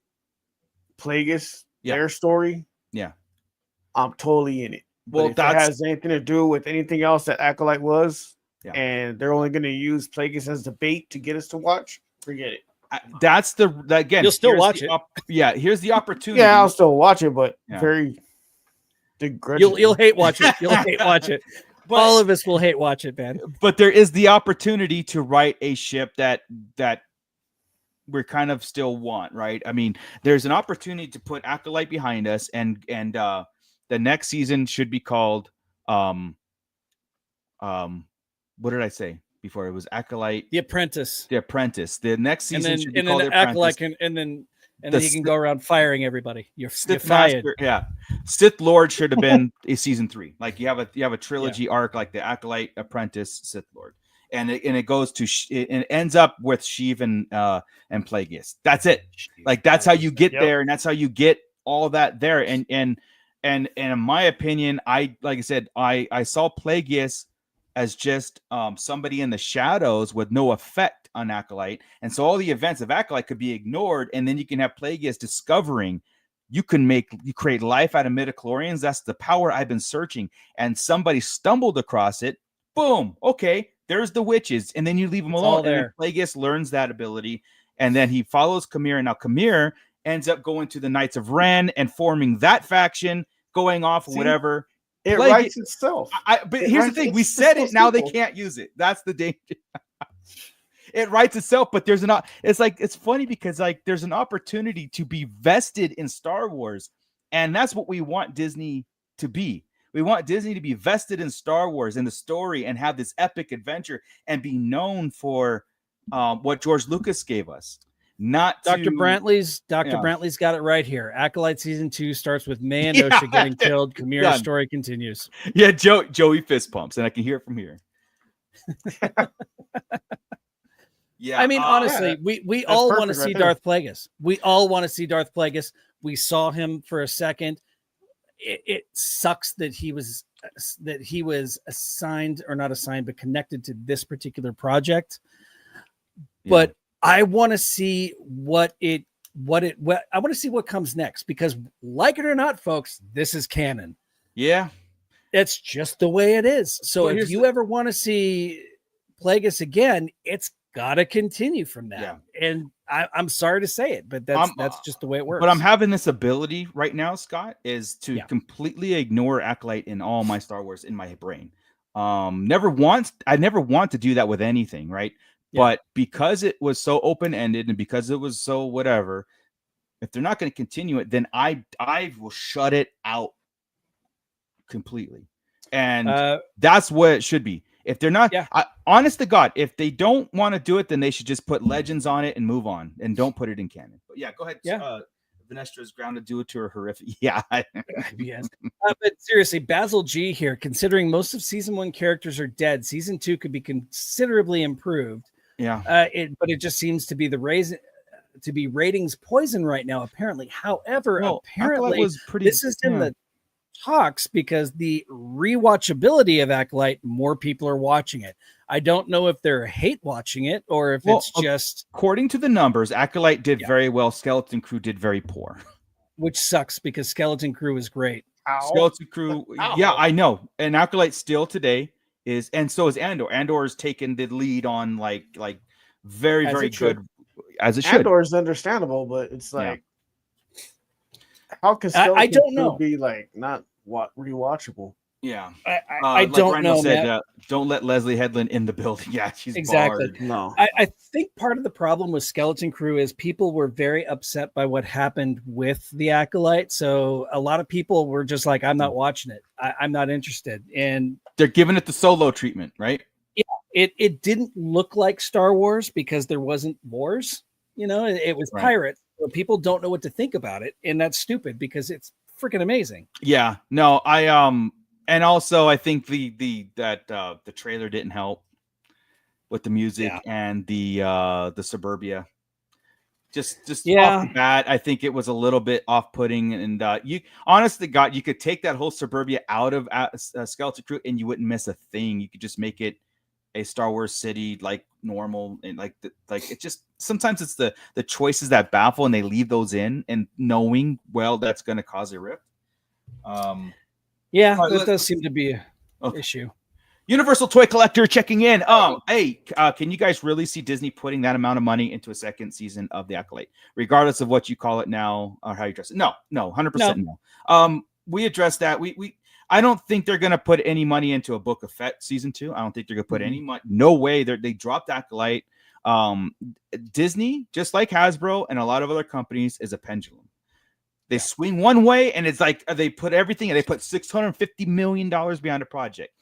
Plagueis, their story, I'm totally in it. Well, if that has anything to do with anything else that Acolyte was, and they're only going to use Plagueis as the bait to get us to watch, forget it. That's again. You'll still watch it. Here's the opportunity. Yeah, I'll still watch it, but very begrudgingly. You'll hate watch it. You'll hate watch it. But, all of us will hate watch it, man. But there is the opportunity to write a ship that we're kind of still want, right? I mean, there's an opportunity to put Acolyte behind us, and the next season should be called what did I say before? It was Acolyte, The Apprentice. The next season should be called The Acolyte, and then he can go around firing everybody. You're fired. Sith Lord should have been a season 3. Like you have a trilogy arc, like the Acolyte, Apprentice, Sith Lord, and it goes to it ends up with Sheev and Plagueis. That's it. Like that's how you get there, and that's how you get all that there. And in my opinion, I saw Plagueis as just somebody in the shadows with no effect on Acolyte. And so all the events of Acolyte could be ignored, and then you can have Plagueis discovering you create life out of midichlorians. That's the power I've been searching. And somebody stumbled across it. Boom. Okay, there's the witches. And then you leave them alone. And then Plagueis learns that ability. And then he follows Khmer. And now Khmer ends up going to the Knights of Ren and forming that faction, going off or whatever. It writes itself. But here's the thing: we said it, now they can't use it. That's the danger. It writes itself, but there's it's funny because there's an opportunity to be vested in Star Wars, and that's what we want Disney to be. We want Disney to be vested in Star Wars and the story and have this epic adventure and be known for what George Lucas gave us. Not Dr. Brantley's got it right here. Acolyte season 2 starts with May and Tosche getting killed. Chimera's story continues. Yeah, Joey fist pumps, and I can hear it from here. Yeah, I mean, honestly, we all want to see Darth Plagueis. We all want to see Darth Plagueis. We saw him for a second. It sucks that he was assigned, or not assigned, but connected to this particular project. Yeah. But I want to see what I want to see what comes next, because like it or not, folks, this is canon. Yeah, it's just the way it is. So if you ever want to see Plagueis again, it's got to continue from that. Yeah. And I'm sorry to say it, but that's just the way it works. But I'm having this ability right now, Scott, is to completely ignore Acolyte in all my Star Wars in my brain. I never want to do that with anything, right? Yeah. But because it was so open-ended and because it was so whatever, if they're not going to continue it, then I will shut it out completely. And that's what it should be. If they're not, honest to God, if they don't want to do it, then they should just put Legends on it and move on and don't put it in canon. But yeah, go ahead. Yeah. Vanestra's grounded due to her horrific. Yeah. Yes. But seriously, Basil G here, considering most of season 1 characters are dead, season 2 could be considerably improved. Yeah. But it just seems to be ratings poison right now, apparently. However, apparently this is in the talks because the rewatchability of Acolyte, more people are watching it. I don't know if they're hate watching it or if it's just, according to the numbers, Acolyte did very well. Skeleton Crew did very poor, which sucks because Skeleton Crew is great. Skeleton Crew, yeah, I know. And Acolyte still today is, and so is Andor. Andor has taken the lead on like very, very good, as it should. Andor is understandable, but it's like, how can Skeleton Crew be like not rewatchable? Yeah, I don't Rhino know. Said, don't let Leslie Headland in the building. Yeah, she's exactly barred. No. I think part of the problem with Skeleton Crew is people were very upset by what happened with the Acolyte. So a lot of people were just like, "I'm not watching it. I'm not interested." And they're giving it the Solo treatment, right? Yeah, it didn't look like Star Wars because there wasn't wars. You know, it was pirates. So people don't know what to think about it, and that's stupid because it's freaking amazing. Yeah, no, and also I think the trailer didn't help with the music and the Suburbia. Just off the bat, I think it was a little bit off-putting, and you honestly, God, you could take that whole Suburbia out of Skeleton Crew and you wouldn't miss a thing. You could just make it a Star Wars city like normal, and like it just sometimes it's the choices that baffle, and they leave those in, and knowing that's going to cause a rift. That does seem to be an issue. Universal Toy Collector checking in. Hey, can you guys really see Disney putting that amount of money into a second season of The Acolyte, regardless of what you call it now or how you dress it? No, 100% no. We addressed that. I don't think they're going to put any money into a Book of Fett season 2. I don't think they're going to put any money. No way. They dropped Acolyte. Disney, just like Hasbro and a lot of other companies, is a pendulum. They swing one way, and it's like they put everything, and they put $650 million behind a project.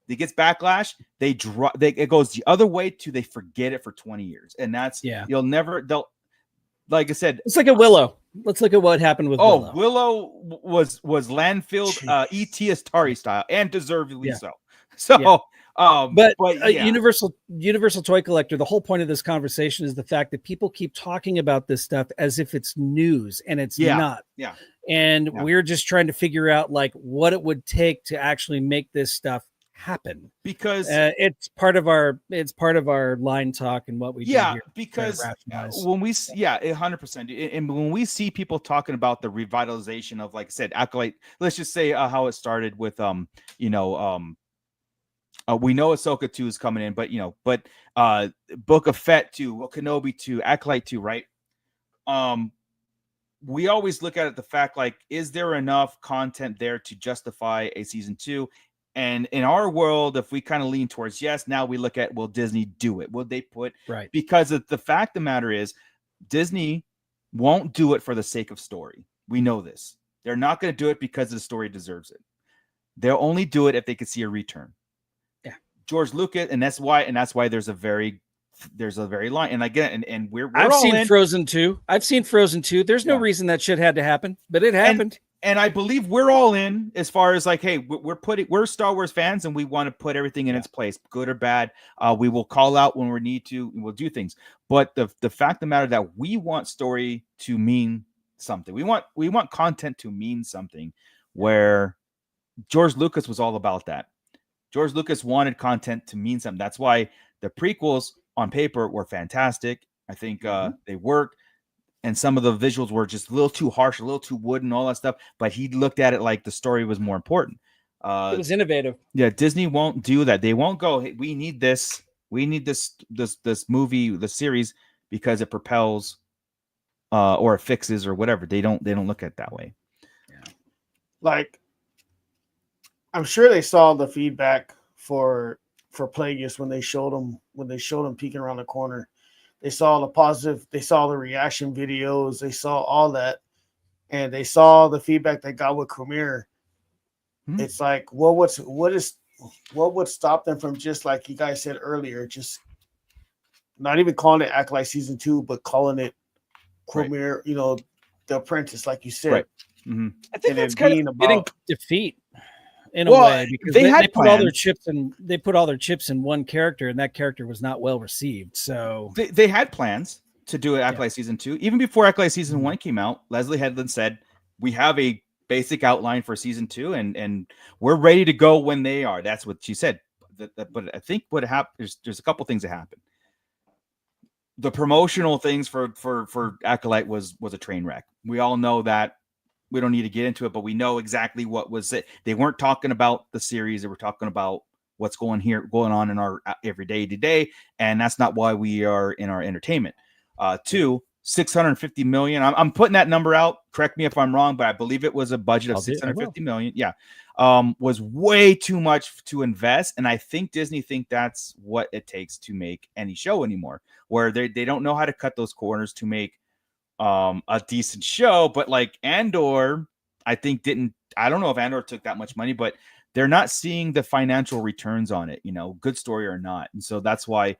It gets backlash. It goes the other way to they forget it for 20 years, and that's they'll. Like I said, it's like a Willow. Let's look at what happened with Willow. Willow was landfilled E.T. Atari style, and deservedly so. So, but Universal Toy Collector, the whole point of this conversation is the fact that people keep talking about this stuff as if it's news, and it's not. Yeah. And we're just trying to figure out like what it would take to actually make this stuff happen, because it's part of our line talk and what we do here. Because when we 100%, and when we see people talking about the revitalization of, like I said, Acolyte, let's just say how it started with we know Ahsoka 2 is coming in, but Book of Fett 2, Kenobi 2, Acolyte 2, right? We always look at it the fact like, is there enough content there to justify a season 2? And in our world, if we kind of lean towards yes, now we look at, will Disney do it? Will they put right? Because the fact of the matter is, Disney won't do it for the sake of story. We know this. They're not going to do it because the story deserves it. They'll only do it if they could see a return. Yeah. George Lucas, and that's why there's a very line. And again, and we're I've all seen in. Frozen 2. I've seen Frozen 2. There's no reason that shit had to happen, but it happened. And I believe we're all in as far as like, hey, we're Star Wars fans and we want to put everything in its place, good or bad. We will call out when we need to, and we'll do things. But the fact of the matter that we want story to mean something. We want content to mean something, where George Lucas was all about that. George Lucas wanted content to mean something. That's why the prequels on paper were fantastic. I think they worked. And some of the visuals were just a little too harsh, a little too wooden, all that stuff. But he looked at it like the story was more important. It was innovative. Yeah, Disney won't do that. They won't go, hey, we need this. We need this movie, the series, because it propels or it fixes or whatever. They don't look at it that way. Yeah. Like, I'm sure they saw the feedback for Plagueis when they showed him peeking around the corner. They saw the positive, they saw the reaction videos, they saw all that, and they saw the feedback they got with Premiere. It's like, what would stop them from, just like you guys said earlier, just not even calling it Acolyte Season 2, but calling it Premiere, The Apprentice, like you said. Right. I think that's kind of getting defeat in a way, because they put all their chips in one character, and that character was not well received. So they had plans to do Acolyte Season 2. Even before Acolyte Season 1 came out, Leslie Headland said, we have a basic outline for Season 2, and we're ready to go when they are. That's what she said. But I think what happened, there's a couple things that happened. The promotional things for Acolyte was a train wreck. We all know that. We don't need to get into it, but we know exactly what was it. They weren't talking about the series. They were talking about what's going on in our everyday today. And that's not why we are in our entertainment. 2, 650 million. I'm putting that number out. Correct me if I'm wrong, but I believe it was a budget of 650 million. Yeah. Was way too much to invest. And I think Disney think that's what it takes to make any show anymore, where they don't know how to cut those corners to make a decent show. But like Andor, I don't know if Andor took that much money, but they're not seeing the financial returns on it, good story or not. And so that's why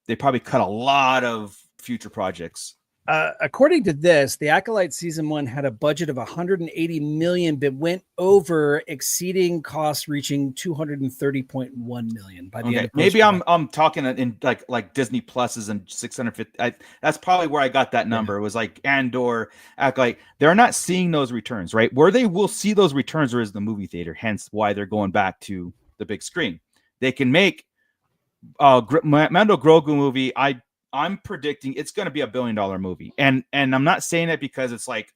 they probably cut a lot of future projects. According to this, the Acolyte Season 1 had a budget of 180 million, but went over, exceeding costs, reaching 230.1 million by the end of maybe I'm talking in like Disney Pluses and 650. That's probably where I got that number. It was like Andor, Acolyte. They're not seeing those returns, right? Where they will see those returns is the movie theater. Hence why they're going back to the big screen. They can make Mando Grogu movie. I'm predicting it's going to be $1 billion movie. And I'm not saying it because it's like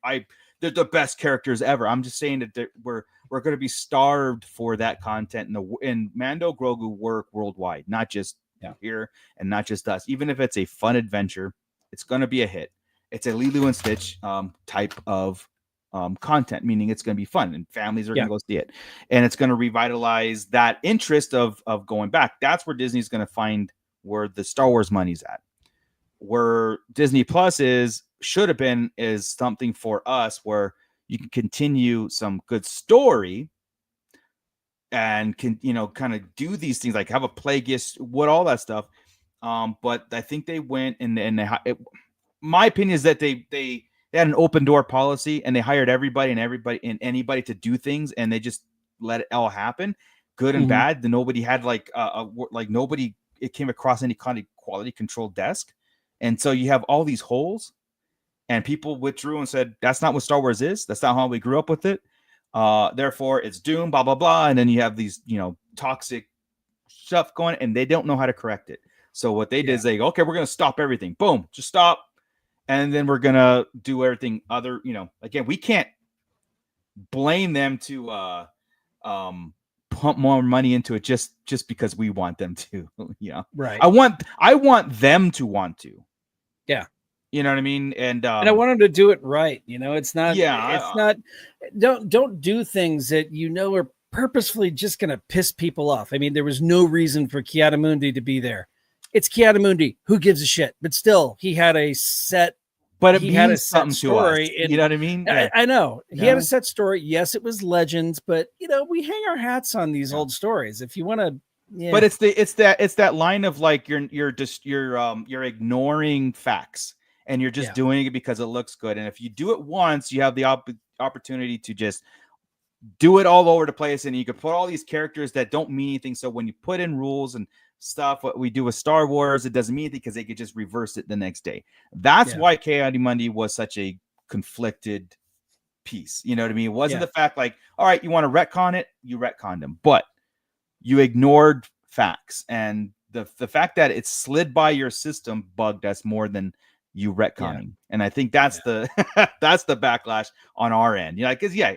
they're the best characters ever. I'm just saying that we're going to be starved for that content. And Mando Grogu work worldwide, not just here and not just us. Even if it's a fun adventure, it's going to be a hit. It's a Lilo and Stitch type of content, meaning it's going to be fun and families are going to go see it. And it's going to revitalize that interest of going back. That's where Disney's going to find where the Star Wars money's at. Where Disney Plus should have been is something for us where you can continue some good story and can kind of do these things like have a Plagueis, all that stuff. But I think they went and my opinion is that they had an open door policy and they hired everybody and anybody to do things, and they just let it all happen, good and bad. Nobody had nobody it came across any kind of quality control desk. And so you have all these holes, and people withdrew and said, that's not what Star Wars is. That's not how we grew up with it. Therefore, it's doomed, blah, blah, blah. And then you have these, toxic stuff going, and they don't know how to correct it. So what they did is okay, we're going to stop everything. Boom, just stop. And then we're going to do everything other, again, we can't blame them to pump more money into it just because we want them to. Right. I want them to want to. Yeah. You know what I mean? And I want them to do it right. It's not, don't do things that are purposefully just going to piss people off. I mean, there was no reason for Ki-Adi-Mundi to be there. It's Ki-Adi-Mundi. Who gives a shit? But still, he had a set but it he had a means set something to us. story. You know what I mean? Yeah. I know he Yeah. had a set story. Yes, it was Legends, but we hang our hats on these old stories. If you want to, but it's that line of like you're ignoring facts and you're just doing it because it looks good. And if you do it once, you have the opportunity to just do it all over the place, and you can put all these characters that don't mean anything. So when you put in rules and stuff, what we do with Star Wars, it doesn't mean anything because they could just reverse it the next day. That's why Ki-Adi-Mundi was such a conflicted piece. You know what I mean? It wasn't the fact like, all right, you want to retcon it, you retconned them, but you ignored facts, and the fact that it slid by your system bugged us more than you retconning. And I think that's the that's the backlash on our end. Because I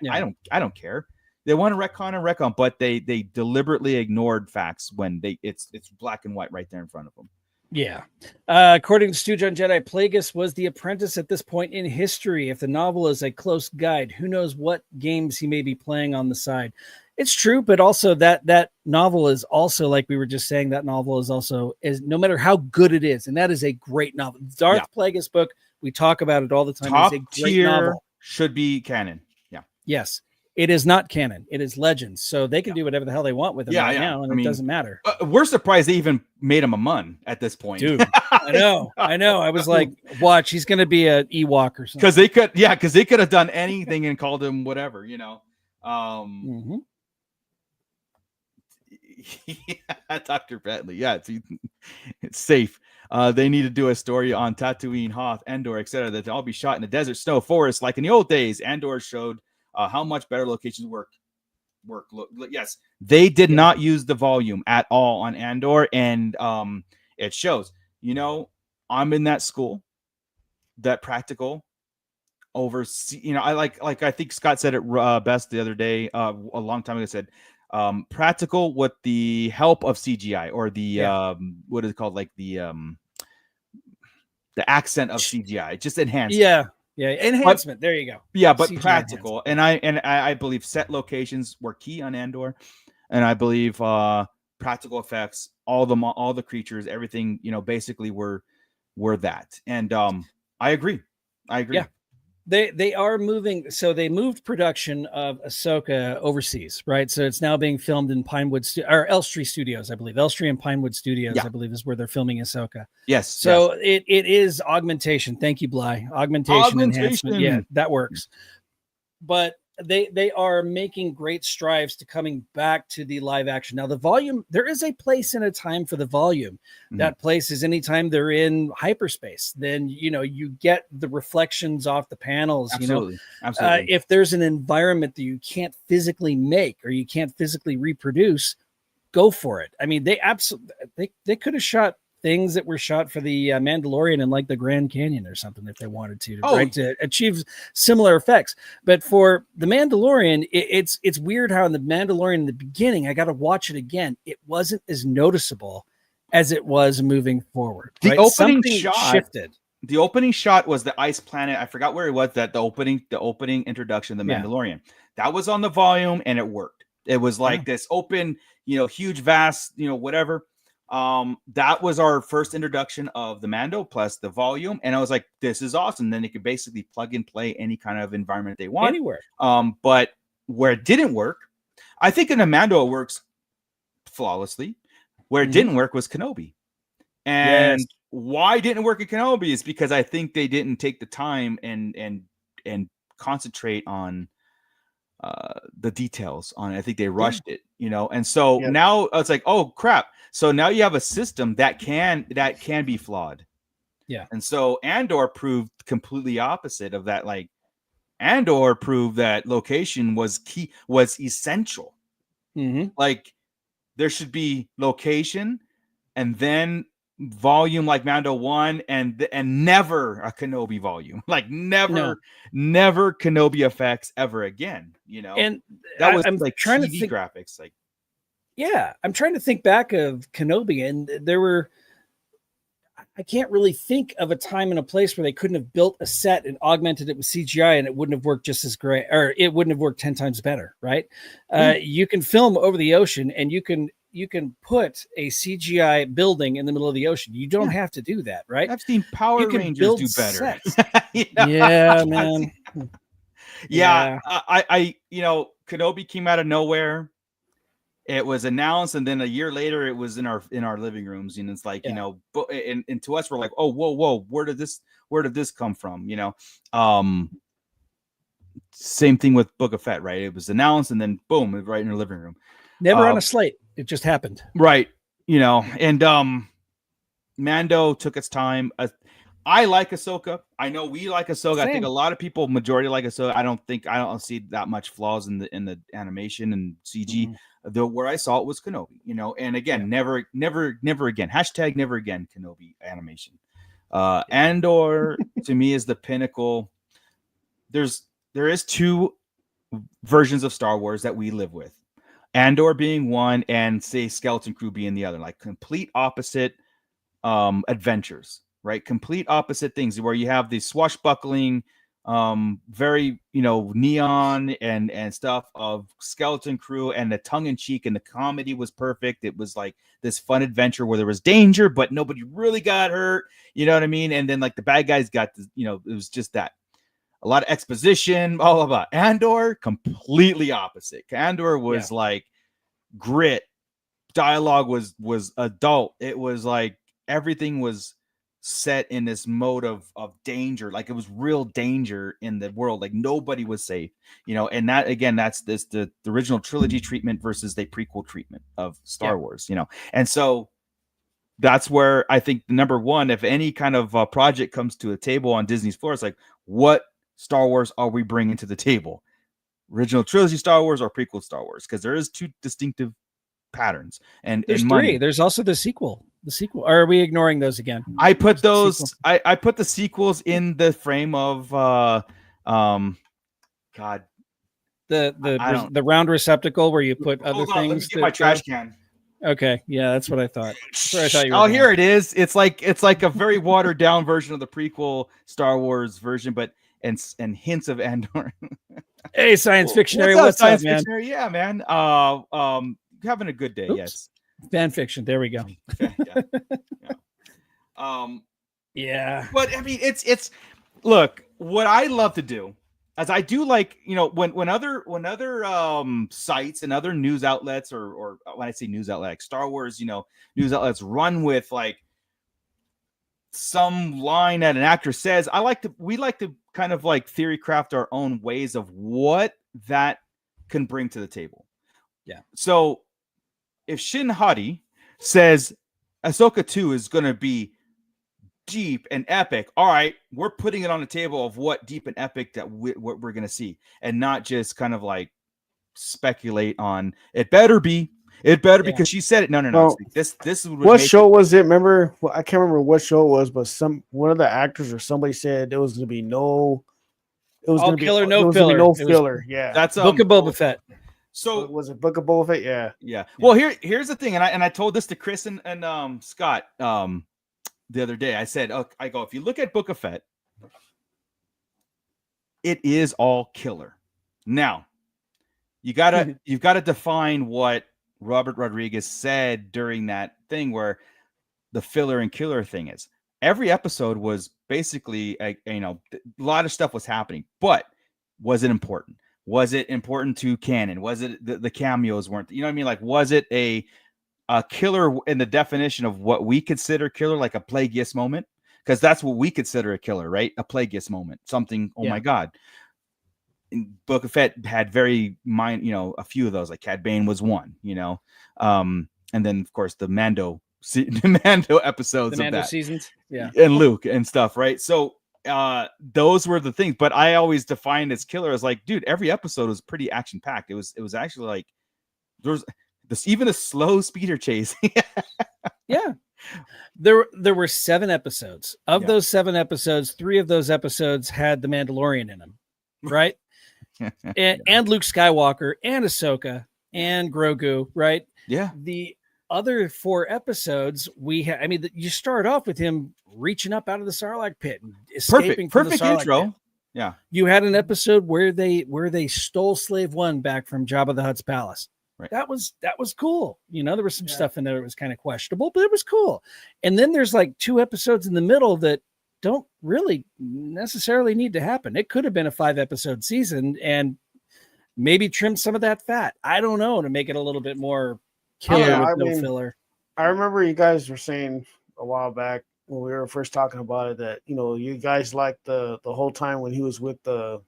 don't care. They want to retcon, but they deliberately ignored facts when it's black and white right there in front of them. Yeah. According to Stooge on Jedi, Plagueis was the apprentice at this point in history. If the novel is a close guide, who knows what games he may be playing on the side. It's true, but also that novel is also, like we were just saying, that novel is also, no matter how good it is, and that is a great novel. Darth Plagueis book, we talk about it all the time. Top it's a great tier novel. Should be canon. Yeah. Yes. It is not canon. It is Legends. So they can do whatever the hell they want with it now, and it doesn't matter. We're surprised they even made him a Mun at this point. Dude, I know. I was like, watch, he's going to be an Ewok or something. Because they could have done anything and called him whatever, Dr. Bentley. Yeah, it's safe. They need to do a story on Tatooine, Hoth, Endor, etc. That all be shot in a desert, snow, forest, like in the old days. Andor showed how much better locations work. Yes, they did not use the volume at all on Andor, and it shows. I'm in that school, that practical over. I think Scott said it best the other day, a long time ago. Said practical with the help of CGI or the what is it called, like the accent of CGI, just enhanced. Enhancement. There you go. But CGI practical, and I believe set locations were key on Andor, and I believe practical effects, all the creatures, everything, basically were that, and I agree. Yeah. They are moving. So they moved production of Ahsoka overseas, right? So it's now being filmed in Pinewood or Elstree Studios, I believe. Elstree and Pinewood Studios, I believe, is where they're filming Ahsoka. Yes. So it is augmentation. Thank you, Bly. Augmentation enhancement. Yeah, that works. But they are making great strides to coming back to the live action. Now, the volume, there is a place and a time for the volume. Mm-hmm. That place is anytime they're in hyperspace. Then, you get the reflections off the panels. Absolutely. If there's an environment that you can't physically make or you can't physically reproduce, go for it. I mean, they could have shot things that were shot for the Mandalorian in like the Grand Canyon or something if they wanted to achieve similar effects. But for the Mandalorian, it's weird how in the Mandalorian in the beginning, I got to watch it again. It wasn't as noticeable as it was moving forward. The opening shot shifted. The opening shot was the ice planet. I forgot where it was. That the opening introduction of the Mandalorian. That was on the volume and it worked. It was like this open, huge, vast, whatever. That was our first introduction of the Mando plus the volume, and I was like, this is awesome. Then they could basically plug and play any kind of environment they want anywhere. But where it didn't work, I think in the Mando it works flawlessly. Where it didn't work was Kenobi. And why didn't it work in Kenobi is because I think they didn't take the time and concentrate on the details on it. I think they rushed it, and so now it's like, oh crap. So now you have a system that can be flawed. Yeah. And so Andor proved completely opposite of that. Like Andor proved that location was key, was essential. Mm-hmm. Like there should be location and then volume like Mando 1 and never a Kenobi volume. Like never Kenobi effects ever again, And that was I'm like trying TV to think, graphics. Like I'm trying to think back of Kenobi, and I can't really think of a time and a place where they couldn't have built a set and augmented it with CGI and it wouldn't have worked just as great, or it wouldn't have worked 10 times better, right? You can film over the ocean and you can put a CGI building in the middle of the ocean. You don't have to do that, right? I've seen Power Rangers do better. Yeah, man. Yeah. I Kenobi came out of nowhere. It was announced, and then a year later, it was in our living rooms, and it's like, and to us, we're like, oh, whoa, where did this come from? Same thing with Book of Fett, right? It was announced, and then boom, right in our living room. Never on a slate. It just happened. Right. And Mando took its time. I like Ahsoka. I know we like Ahsoka. Same. I think a lot of people, majority like Ahsoka. I don't see that much flaws in the animation and CG. Though where I saw it was Kenobi, and again, never again. Hashtag never again Kenobi animation. Andor to me is the pinnacle. There is two versions of Star Wars that we live with. Andor being one, and say Skeleton Crew being the other, like complete opposite adventures, right? Complete opposite things where you have the swashbuckling, very neon and stuff of Skeleton Crew, and the tongue-in-cheek and the comedy was perfect. It was like this fun adventure where there was danger, but nobody really got hurt. You know what I mean? And then like the bad guys got it was just that. A lot of exposition, blah, blah, blah. Andor, completely opposite. Andor was like grit. Dialogue was adult. It was like everything was set in this mode of danger. Like it was real danger in the world. Like nobody was safe, and that, again, that's the original trilogy treatment versus the prequel treatment of Star Wars, And so that's where I think the number one, if any kind of project comes to a table on Disney's floor, it's like, what Star Wars are we bringing to the table? Original trilogy Star Wars or prequel Star Wars? Because there is two distinctive patterns. And there's three. There's also the sequel. Or are we ignoring those again? I put those. I put the sequels in the frame of God. The round receptacle where you put other things. Let me get my trash can. Okay, yeah, that's what I thought. Here it is. It's like a very watered down version of the prequel Star Wars version, but and hints of Andor. Hey, science fictionary, what's up, man? Yeah, man. Having a good day. Oops. Yes. Fan fiction. There we go. Yeah. But I mean, it's look, what I love to do, as I do, like, when other sites and other news outlets, or when I say news outlet, like Star Wars, news outlets run with like some line that an actor says, we like to kind of like theory craft our own ways of what that can bring to the table. Yeah. So if Shin Hati says Ahsoka 2 is going to be deep and epic, all right, we're putting it on the table of what deep and epic that what we're going to see, and not just kind of like speculate on it. Better be because she said it. No. Well, this is what show was it? Remember? Well, I can't remember what show it was, but one of the actors or somebody said there was going to be no. It was going to be killer, no filler. No filler. Yeah, that's Book of Boba Fett. So was it Book of Boba Fett? Yeah. Well, here's the thing, and I told this to Chris and Scott the other day. I said, I go, if you look at Book of Fett, it is all killer. Now, you've got to define what Robert Rodriguez said during that thing where the filler and killer thing is. Every episode was basically a lot of stuff was happening, but was it important? Was it important to canon? Was it the cameos weren't? You know what I mean? Like, was it a killer in the definition of what we consider killer, like a Plagueis moment? Because that's what we consider a killer, right? A Plagueis moment, something. Oh my God! And Book of Fett had very a few of those. Like Cad Bane was one, and then of course the Mando episodes, the Mando of that seasons, and Luke and stuff, right? So those were the things, but I always defined as killer as like, dude, every episode was pretty action packed. It was actually like there was even a slow speeder chase. Yeah, there were 7 episodes. Of those 7 episodes, 3 of those episodes had the Mandalorian in them, right? and Luke Skywalker and Ahsoka and Grogu, right? Yeah. The other 4 episodes, you start off with him reaching up out of the Sarlacc pit and escaping from the Sarlacc intro. Pit. Yeah. You had an episode where they stole Slave One back from Jabba the Hutt's palace. Right. That was cool. There was some stuff in there that was kind of questionable, but it was cool. And then there's like 2 episodes in the middle that don't really necessarily need to happen. It could have been a 5-episode season and maybe trim some of that fat. I don't know, to make it a little bit more killer with no filler. I remember you guys were saying a while back when we were first talking about it that, you know, you guys liked the whole time when he was with the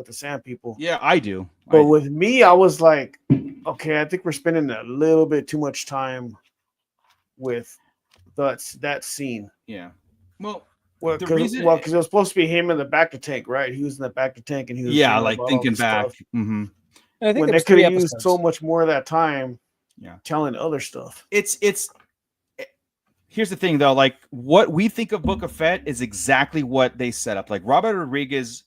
Sand People. Yeah, I do. But with me, I was like, okay, I think we're spending a little bit too much time with that scene. Yeah. Well, because it was supposed to be him in the back of the tank, right? He was in the back of the tank, and he was like thinking back. Mm-hmm. I think when they could have used so much more of that time, telling other stuff. Here's the thing, though. Like, what we think of Book of Fett is exactly what they set up. Like, Robert Rodriguez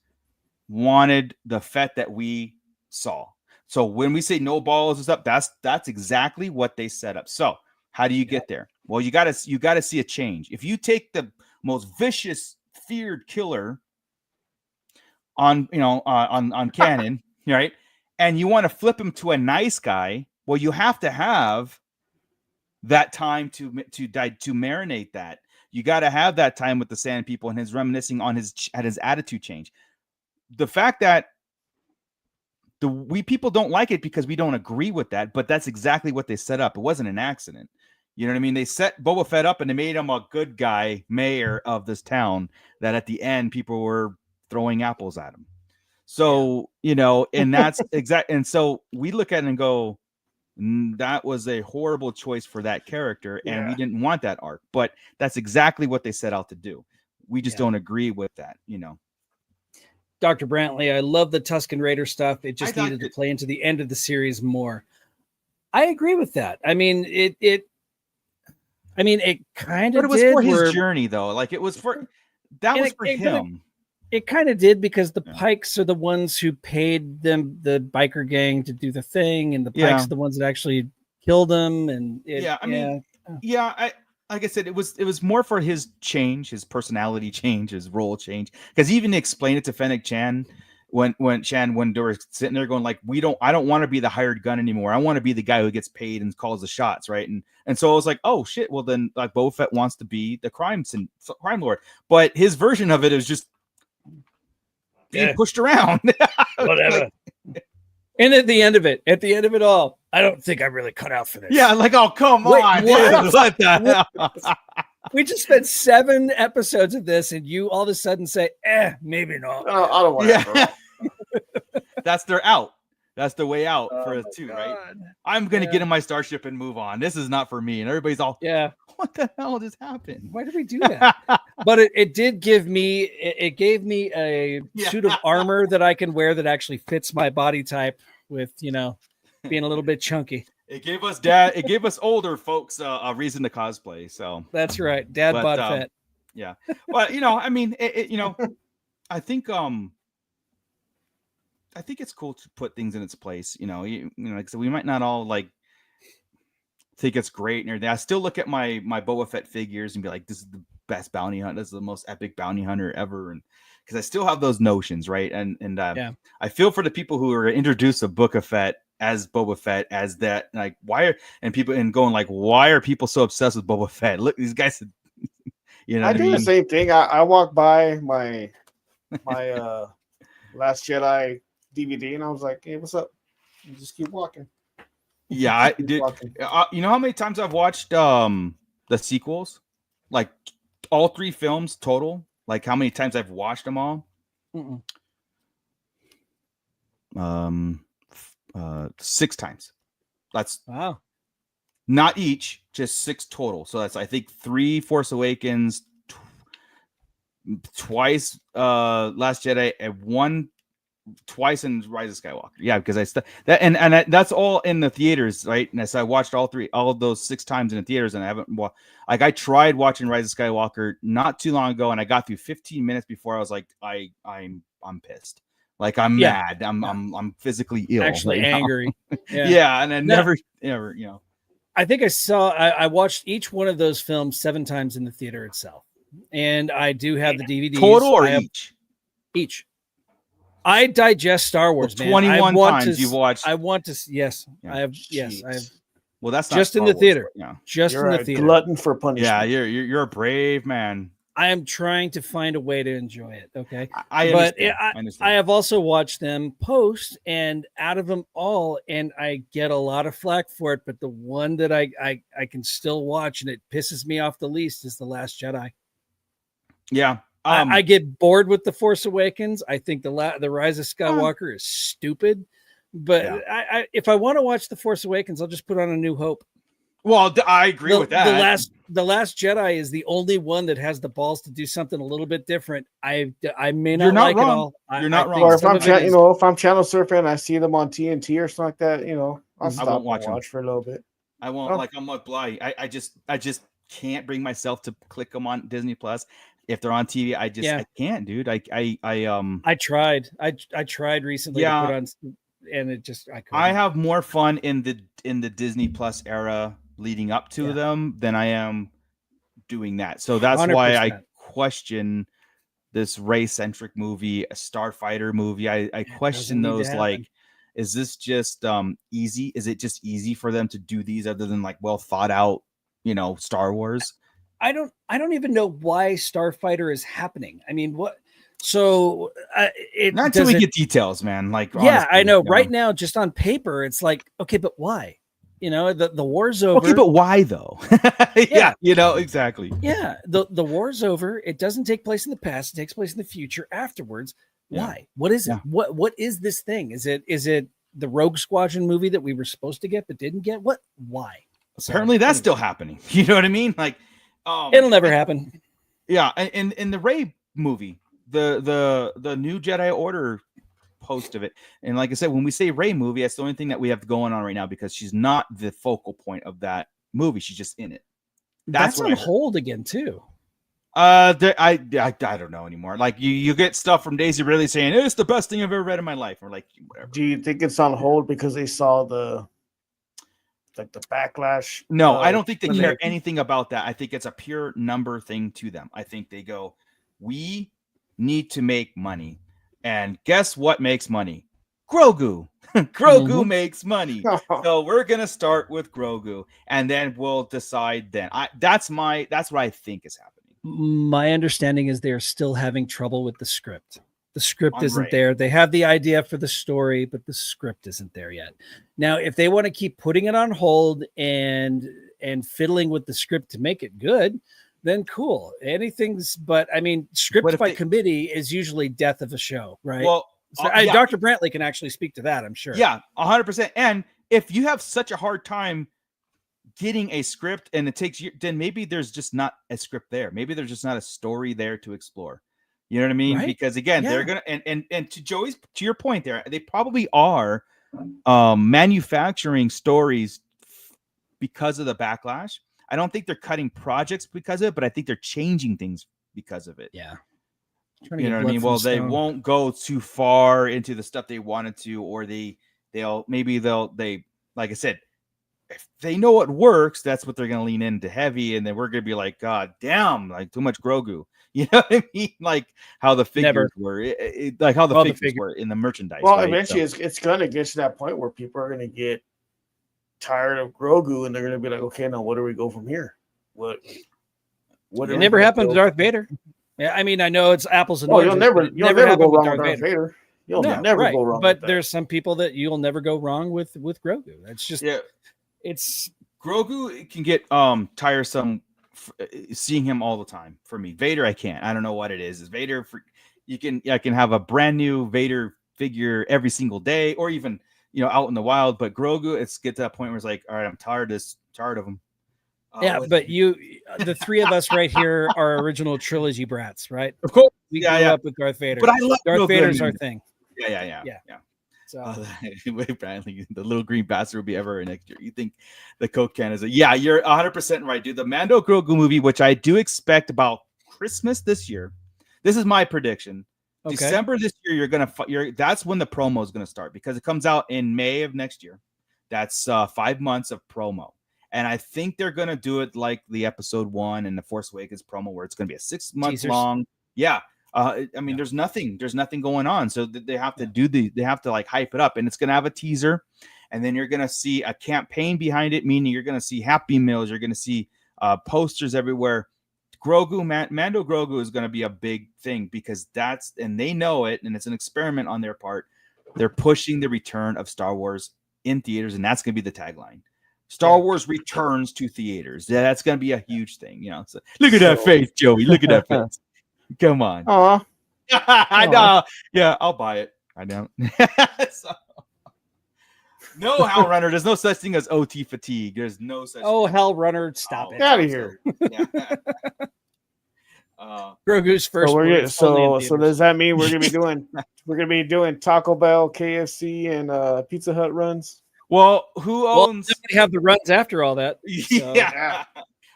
wanted the Fett that we saw. So when we say no balls and stuff, that's exactly what they set up. So how do you get there? Well, you gotta see a change. If you take the most vicious, feared killer on canon, right, and you want to flip him to a nice guy, well, you have to have that time to marinate that. You got to have that time with the Sand People and his reminiscing on his attitude change. The fact that we people don't like it because we don't agree with that, but that's exactly what they set up. It wasn't an accident. You know what I mean? They set Boba Fett up and they made him a good guy, mayor of this town, that at the end people were throwing apples at him. So, and that's exact. And so we look at it and go, that was a horrible choice for that character. And we didn't want that arc, but that's exactly what they set out to do. We just don't agree with that, Dr. Brantley, I love the Tusken Raider stuff. It just needed to play into the end of the series more. I agree with that. I mean, it kind of. But it was for his journey, though. Like it was for him. It kind of did, because the Pikes are the ones who paid them, the biker gang, to do the thing, and the Pikes are the ones that actually killed them. And like I said, it was more for his change, his personality change, his role change. Because he even explained it to Fennec Chan when they were sitting there going like, I don't want to be the hired gun anymore. I want to be the guy who gets paid and calls the shots, right? And so I was like, oh shit, well then like Boba Fett wants to be the crime lord, but his version of it is just being pushed around. Whatever. And at the end of it all, I don't think I'm really cut out for this. Yeah, like, oh, come on. Dude, what the hell? We just spent 7 episodes of this, and you all of a sudden say, maybe not. I don't want to. That's their out. That's the way out for us too, right? I'm going to get in my starship and move on. This is not for me. And everybody's all, what the hell just happened? Why did we do that? But it did give me, it gave me a suit of armor that I can wear that actually fits my body type with, being a little bit chunky. It gave us older folks a reason to cosplay. So that's right. Dad bought Fett. Yeah. But, I mean, I think it's cool to put things in its place. Like, so we might not all like think it's great and everything. I still look at my Boba Fett figures and be like, this is the best bounty hunter. This is the most epic bounty hunter ever. And because I still have those notions, right? And I feel for the people who are introduced to Book of Fett as Boba Fett, as that, like, why are people so obsessed with Boba Fett? Look, these guys, I do the same thing. I walk by my Last Jedi DVD and I was like, hey, what's up? And just keep walking. Yeah, I did. You know how many times I've watched the sequels? Like all 3 films total? Like how many times I've watched them all? 6 times. That's wow. Not each, just 6 total. So that's, I think, 3 Force Awakens, twice Last Jedi, and twice in Rise of Skywalker. Yeah, because that's all in the theaters, right? And so I watched all of those 6 times in the theaters, and I haven't I tried watching Rise of Skywalker not too long ago, and I got through 15 minutes before I was like, I'm pissed. Like I'm mad. I'm physically ill. Actually angry. Yeah. And I never, I think I watched each one of those films 7 times in the theater itself. And I do have the DVDs. Total or each? Each. I digest Star Wars, man. 21 times you've watched. I want to, yes. Yeah. I have. Well, that's just not in the Wars, theater. yeah. Just you're in the theater. Glutton for punishment. Yeah, you're a brave man. I am trying to find a way to enjoy it. Okay. I But understand. I I understand. have also watched them post, and out of them all, and I get a lot of flack for it, but the one that I can still watch and it pisses me off the least is The Last Jedi. Yeah. I get bored with The Force Awakens. I think the Rise of Skywalker is stupid, but Yeah. if I want to watch The Force Awakens, I'll just put on A New Hope. Well, I agree with that. The Last Jedi is the only one that has the balls to do something a little bit different. I may not You're not like wrong. it all. You're not wrong. Or if some I'm of it is- if I'm channel surfing and I see them on TNT or something like that, I'll stop and watch watch for a little bit. I won't like I'm with Bly. I just can't bring myself to click them on Disney Plus. If they're on TV, I can't, dude. I tried. I tried recently to put on, and it just I couldn't. I have more fun in the Disney Plus era leading up to them than I am doing that. So that's 100%. why I question this Rey-centric movie, a Starfighter movie. I question those, like, is this just easy? Is it just easy for them to do these other than like well thought out, Star Wars? I don't even know why Starfighter is happening. I mean, what? So not until we get details, man. Like, yeah, honestly, I know. Right now, just on paper, it's like, okay, but why? The war's over. Okay, but why though? Yeah, exactly. Yeah, the war's over. It doesn't take place in the past. It takes place in the future afterwards. Why? What is it? What is this thing? Is it the Rogue Squadron movie that we were supposed to get but didn't get? What? Why? Apparently, that's still happening. You know what I mean? Like, it'll never happen. Yeah, and in the Rey movie, the new Jedi Order post of it, and like I said, when we say Rey movie, that's the only thing that we have going on right now because she's not the focal point of that movie. She's just in it. That's on hold again too. I don't know anymore. Like you get stuff from Daisy Ridley saying it's the best thing I've ever read in my life, or like whatever. Do you think it's on hold because they saw the backlash? No, I don't think they care anything about that. I think it's a pure number thing to them. I think they go, we need to make money. And guess what makes money? Grogu. Grogu makes money. So we're going to start with Grogu and then we'll decide then. That's what I think is happening. My understanding is they're still having trouble with the script. The script isn't there. They have the idea for the story, but the script isn't there yet. Now, if they want to keep putting it on hold and fiddling with the script to make it good, then cool. But I mean, script by committee is usually death of a show, right? Well, Dr. Brantley can actually speak to that, I'm sure. Yeah, 100%. And if you have such a hard time getting a script and it takes you, then maybe there's just not a script there. Maybe there's just not a story there to explore. You know what I mean? Right? Because again, they're gonna and to your point there, they probably are manufacturing stories because of the backlash. I don't think they're cutting projects because of it, but I think they're changing things because of it. Yeah. You know what I mean? Well, they won't go too far into the stuff they wanted to, or they'll like I said, if they know what works, that's what they're going to lean into heavy. And then we're going to be like, God damn, like too much Grogu. You know what I mean? Like how the figures were, like how the figures were in the merchandise. Well, eventually it's going to get to that point where people are going to get tired of Grogu and they're going to be like, okay, now what do we go from here? What it never happened to Darth Vader. Yeah, I mean, I know it's apples and oranges. You'll never go wrong with Darth Vader. You'll never go wrong. But there's some people that you'll never go wrong with Grogu. That's just it's Grogu. It can get tiresome seeing him all the time. For me, Vader, I can't. I don't know what it is. Is Vader? I can have a brand new Vader figure every single day, or even out in the wild. But Grogu, it's get to that point where it's like, all right, I'm tired of him. Yeah, but the three of us right here are original trilogy brats, right? Of course, we grew up with Darth Vader. But I love Darth Vader's our thing. Yeah. So Bradley, the little green bastard will be ever next year. You think the Coke can is you're 100% right, dude. The Mando Grogu movie, which I do expect about Christmas this year. This is my prediction. Okay. December this year, that's when the promo is gonna start because it comes out in May of next year. That's 5 months of promo. And I think they're going to do it like the episode 1 and the Force Awakens promo where it's going to be a 6 month long. Yeah. I mean, there's nothing going on. So they have to they have to like hype it up, and it's going to have a teaser, and then you're going to see a campaign behind it, meaning you're going to see Happy Meals. You're going to see posters everywhere Grogu, Mando Grogu is going to be a big thing because and they know it, and it's an experiment on their part. They're pushing the return of Star Wars in theaters, and that's going to be the tagline. Star Wars returns to theaters. Yeah, that's going to be a huge thing. So, look at that face, Joey. Look at that face. Come on. I know. Yeah, I'll buy it. I don't. No, Hell Runner. There's no such thing as OT fatigue. There's no such. Oh, Hell Runner, stop it! Out of here. Yeah. Grogu's first. So does that mean we're gonna be doing Taco Bell, KFC, and Pizza Hut runs? Well, who owns? We have the runs after all that. So. Yeah.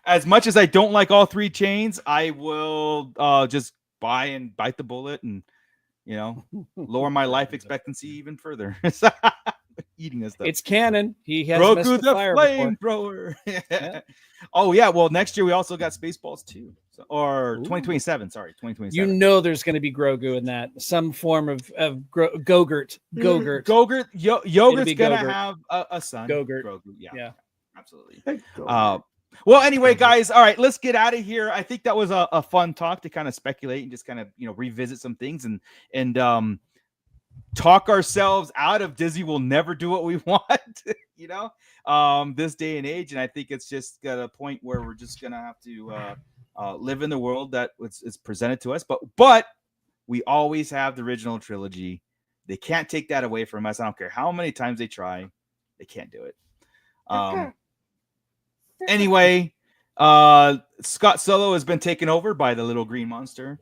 As much as I don't like all three chains, I will just buy and bite the bullet and lower my life expectancy even further. Eating this stuff. It's canon. He has Grogu the flamethrower. Yeah. Oh yeah. Well, next year we also got Spaceballs 2, or 2027. Sorry, 2027. There's going to be Grogu in that. Some form of Gogurt. Yogurt's going to have a son. Grogu. Yeah. Absolutely. Well, anyway, guys, all right, let's get out of here. I think that was a fun talk to kind of speculate and just kind of revisit some things and talk ourselves out of Disney will never do what we want, this day and age. And I think it's just got a point where we're just gonna have to live in the world that is presented to us. But we always have the original trilogy. They can't take that away from us. I don't care how many times they try, they can't do it. Anyway, Scott Solo has been taken over by the little green monster.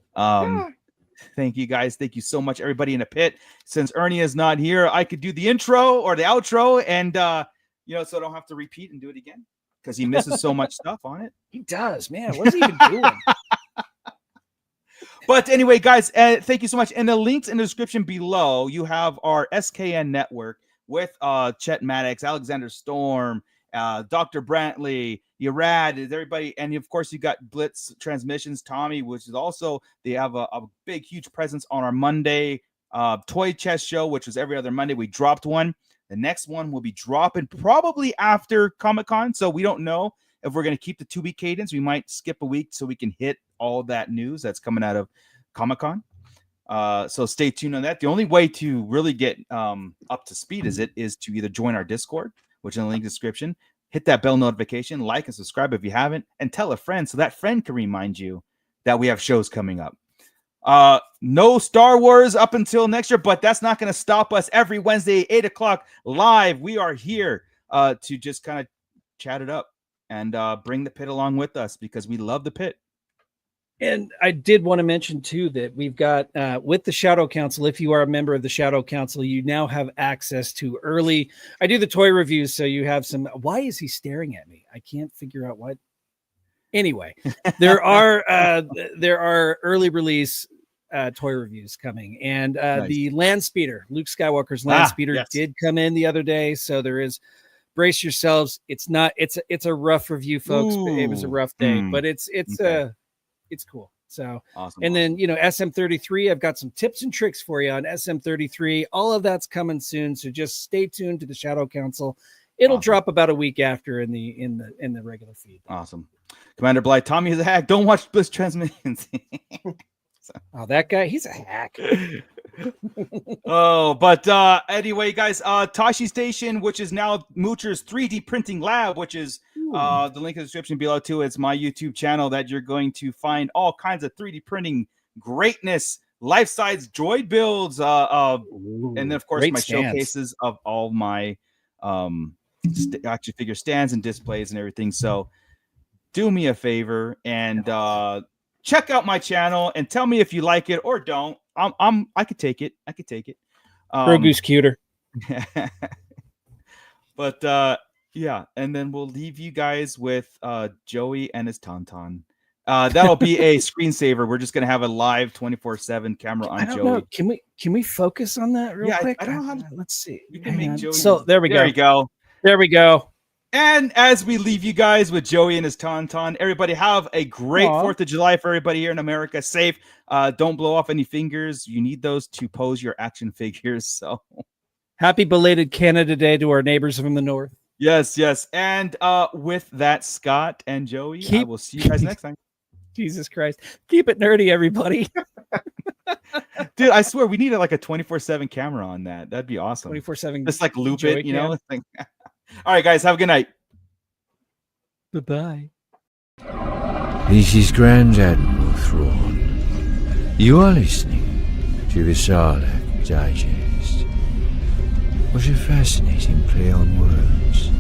Thank you guys. Thank you so much, everybody in the pit. Since Ernie is not here, I could do the intro or the outro, and so I don't have to repeat and do it again because he misses so much stuff on it. He does, man. What's he even doing? But anyway, guys, thank you so much. And the links in the description below, you have our SKN network with Chet Maddox, Alexander Storm, Dr. Brantley, Urad, everybody, and of course you got Blitz Transmissions, Tommy, which is also they have a big, huge presence on our Monday toy chest show, which was every other Monday. We dropped one. The next one will be dropping probably after Comic-Con, so we don't know if we're going to keep the 2-week cadence. We might skip a week so we can hit all that news that's coming out of Comic-Con. So stay tuned on that. The only way to really get up to speed is to either join our Discord, which is in the link description, hit that bell notification, like and subscribe if you haven't, and tell a friend so that friend can remind you that we have shows coming up. No Star Wars up until next year, but that's not going to stop us. Every Wednesday, 8 o'clock live, we are here to just kind of chat it up and bring the pit along with us because we love the pit. And I did want to mention, too, that we've got with the Shadow Council, if you are a member of the Shadow Council, you now have access to early. I do the toy reviews, so you have some. Why is he staring at me? I can't figure out what. Anyway, there are early release toy reviews coming. And nice. The Land Speeder, Luke Skywalker's Land Speeder did come in the other day. So there is. Brace yourselves. It's a rough review, folks. But it was a rough day, but it's cool. So, awesome, and then, SM33, I've got some tips and tricks for you on SM33. All of that's coming soon. So just stay tuned to the Shadow Council. It'll drop about a week after in the regular feed. Awesome. Commander Blythe, Tommy is a hack. Don't watch Bliss Transmissions. Oh, that guy, he's a hack. But anyway, guys, Tosche Station, which is now Moocher's 3D printing lab, which is the link in the description below too. It's my YouTube channel that you're going to find all kinds of 3D printing greatness, life-size droid builds, and then of course my showcases of all my action figure stands and displays and everything. So do me a favor and check out my channel and tell me if you like it or don't. I could take it. Grogu's cuter. But yeah, and then we'll leave you guys with Joey and his Tauntaun. That'll be a screensaver. We're just gonna have a live 24/7 camera on Joey. Know. Can we focus on that real quick? I don't know how to. Let's see. You can make Joey. So there we go. There we go. And as we leave you guys with Joey and his Tauntaun, everybody have a great 4th of July for everybody here in America. Safe. Don't blow off any fingers. You need those to pose your action figures. So happy belated Canada Day to our neighbors from the north. Yes. And with that, Scott and Joey, I will see you guys next time. Jesus Christ. Keep it nerdy, everybody. Dude, I swear we need like a 24/7 camera on that. That'd be awesome. 24/7. Just like loop Joey it, you know? cam. It's like- All right, guys, have a good night. Bye-bye. This is Grand Admiral Thrawn. You are listening to the Sarlacc Digest. What a fascinating play on words.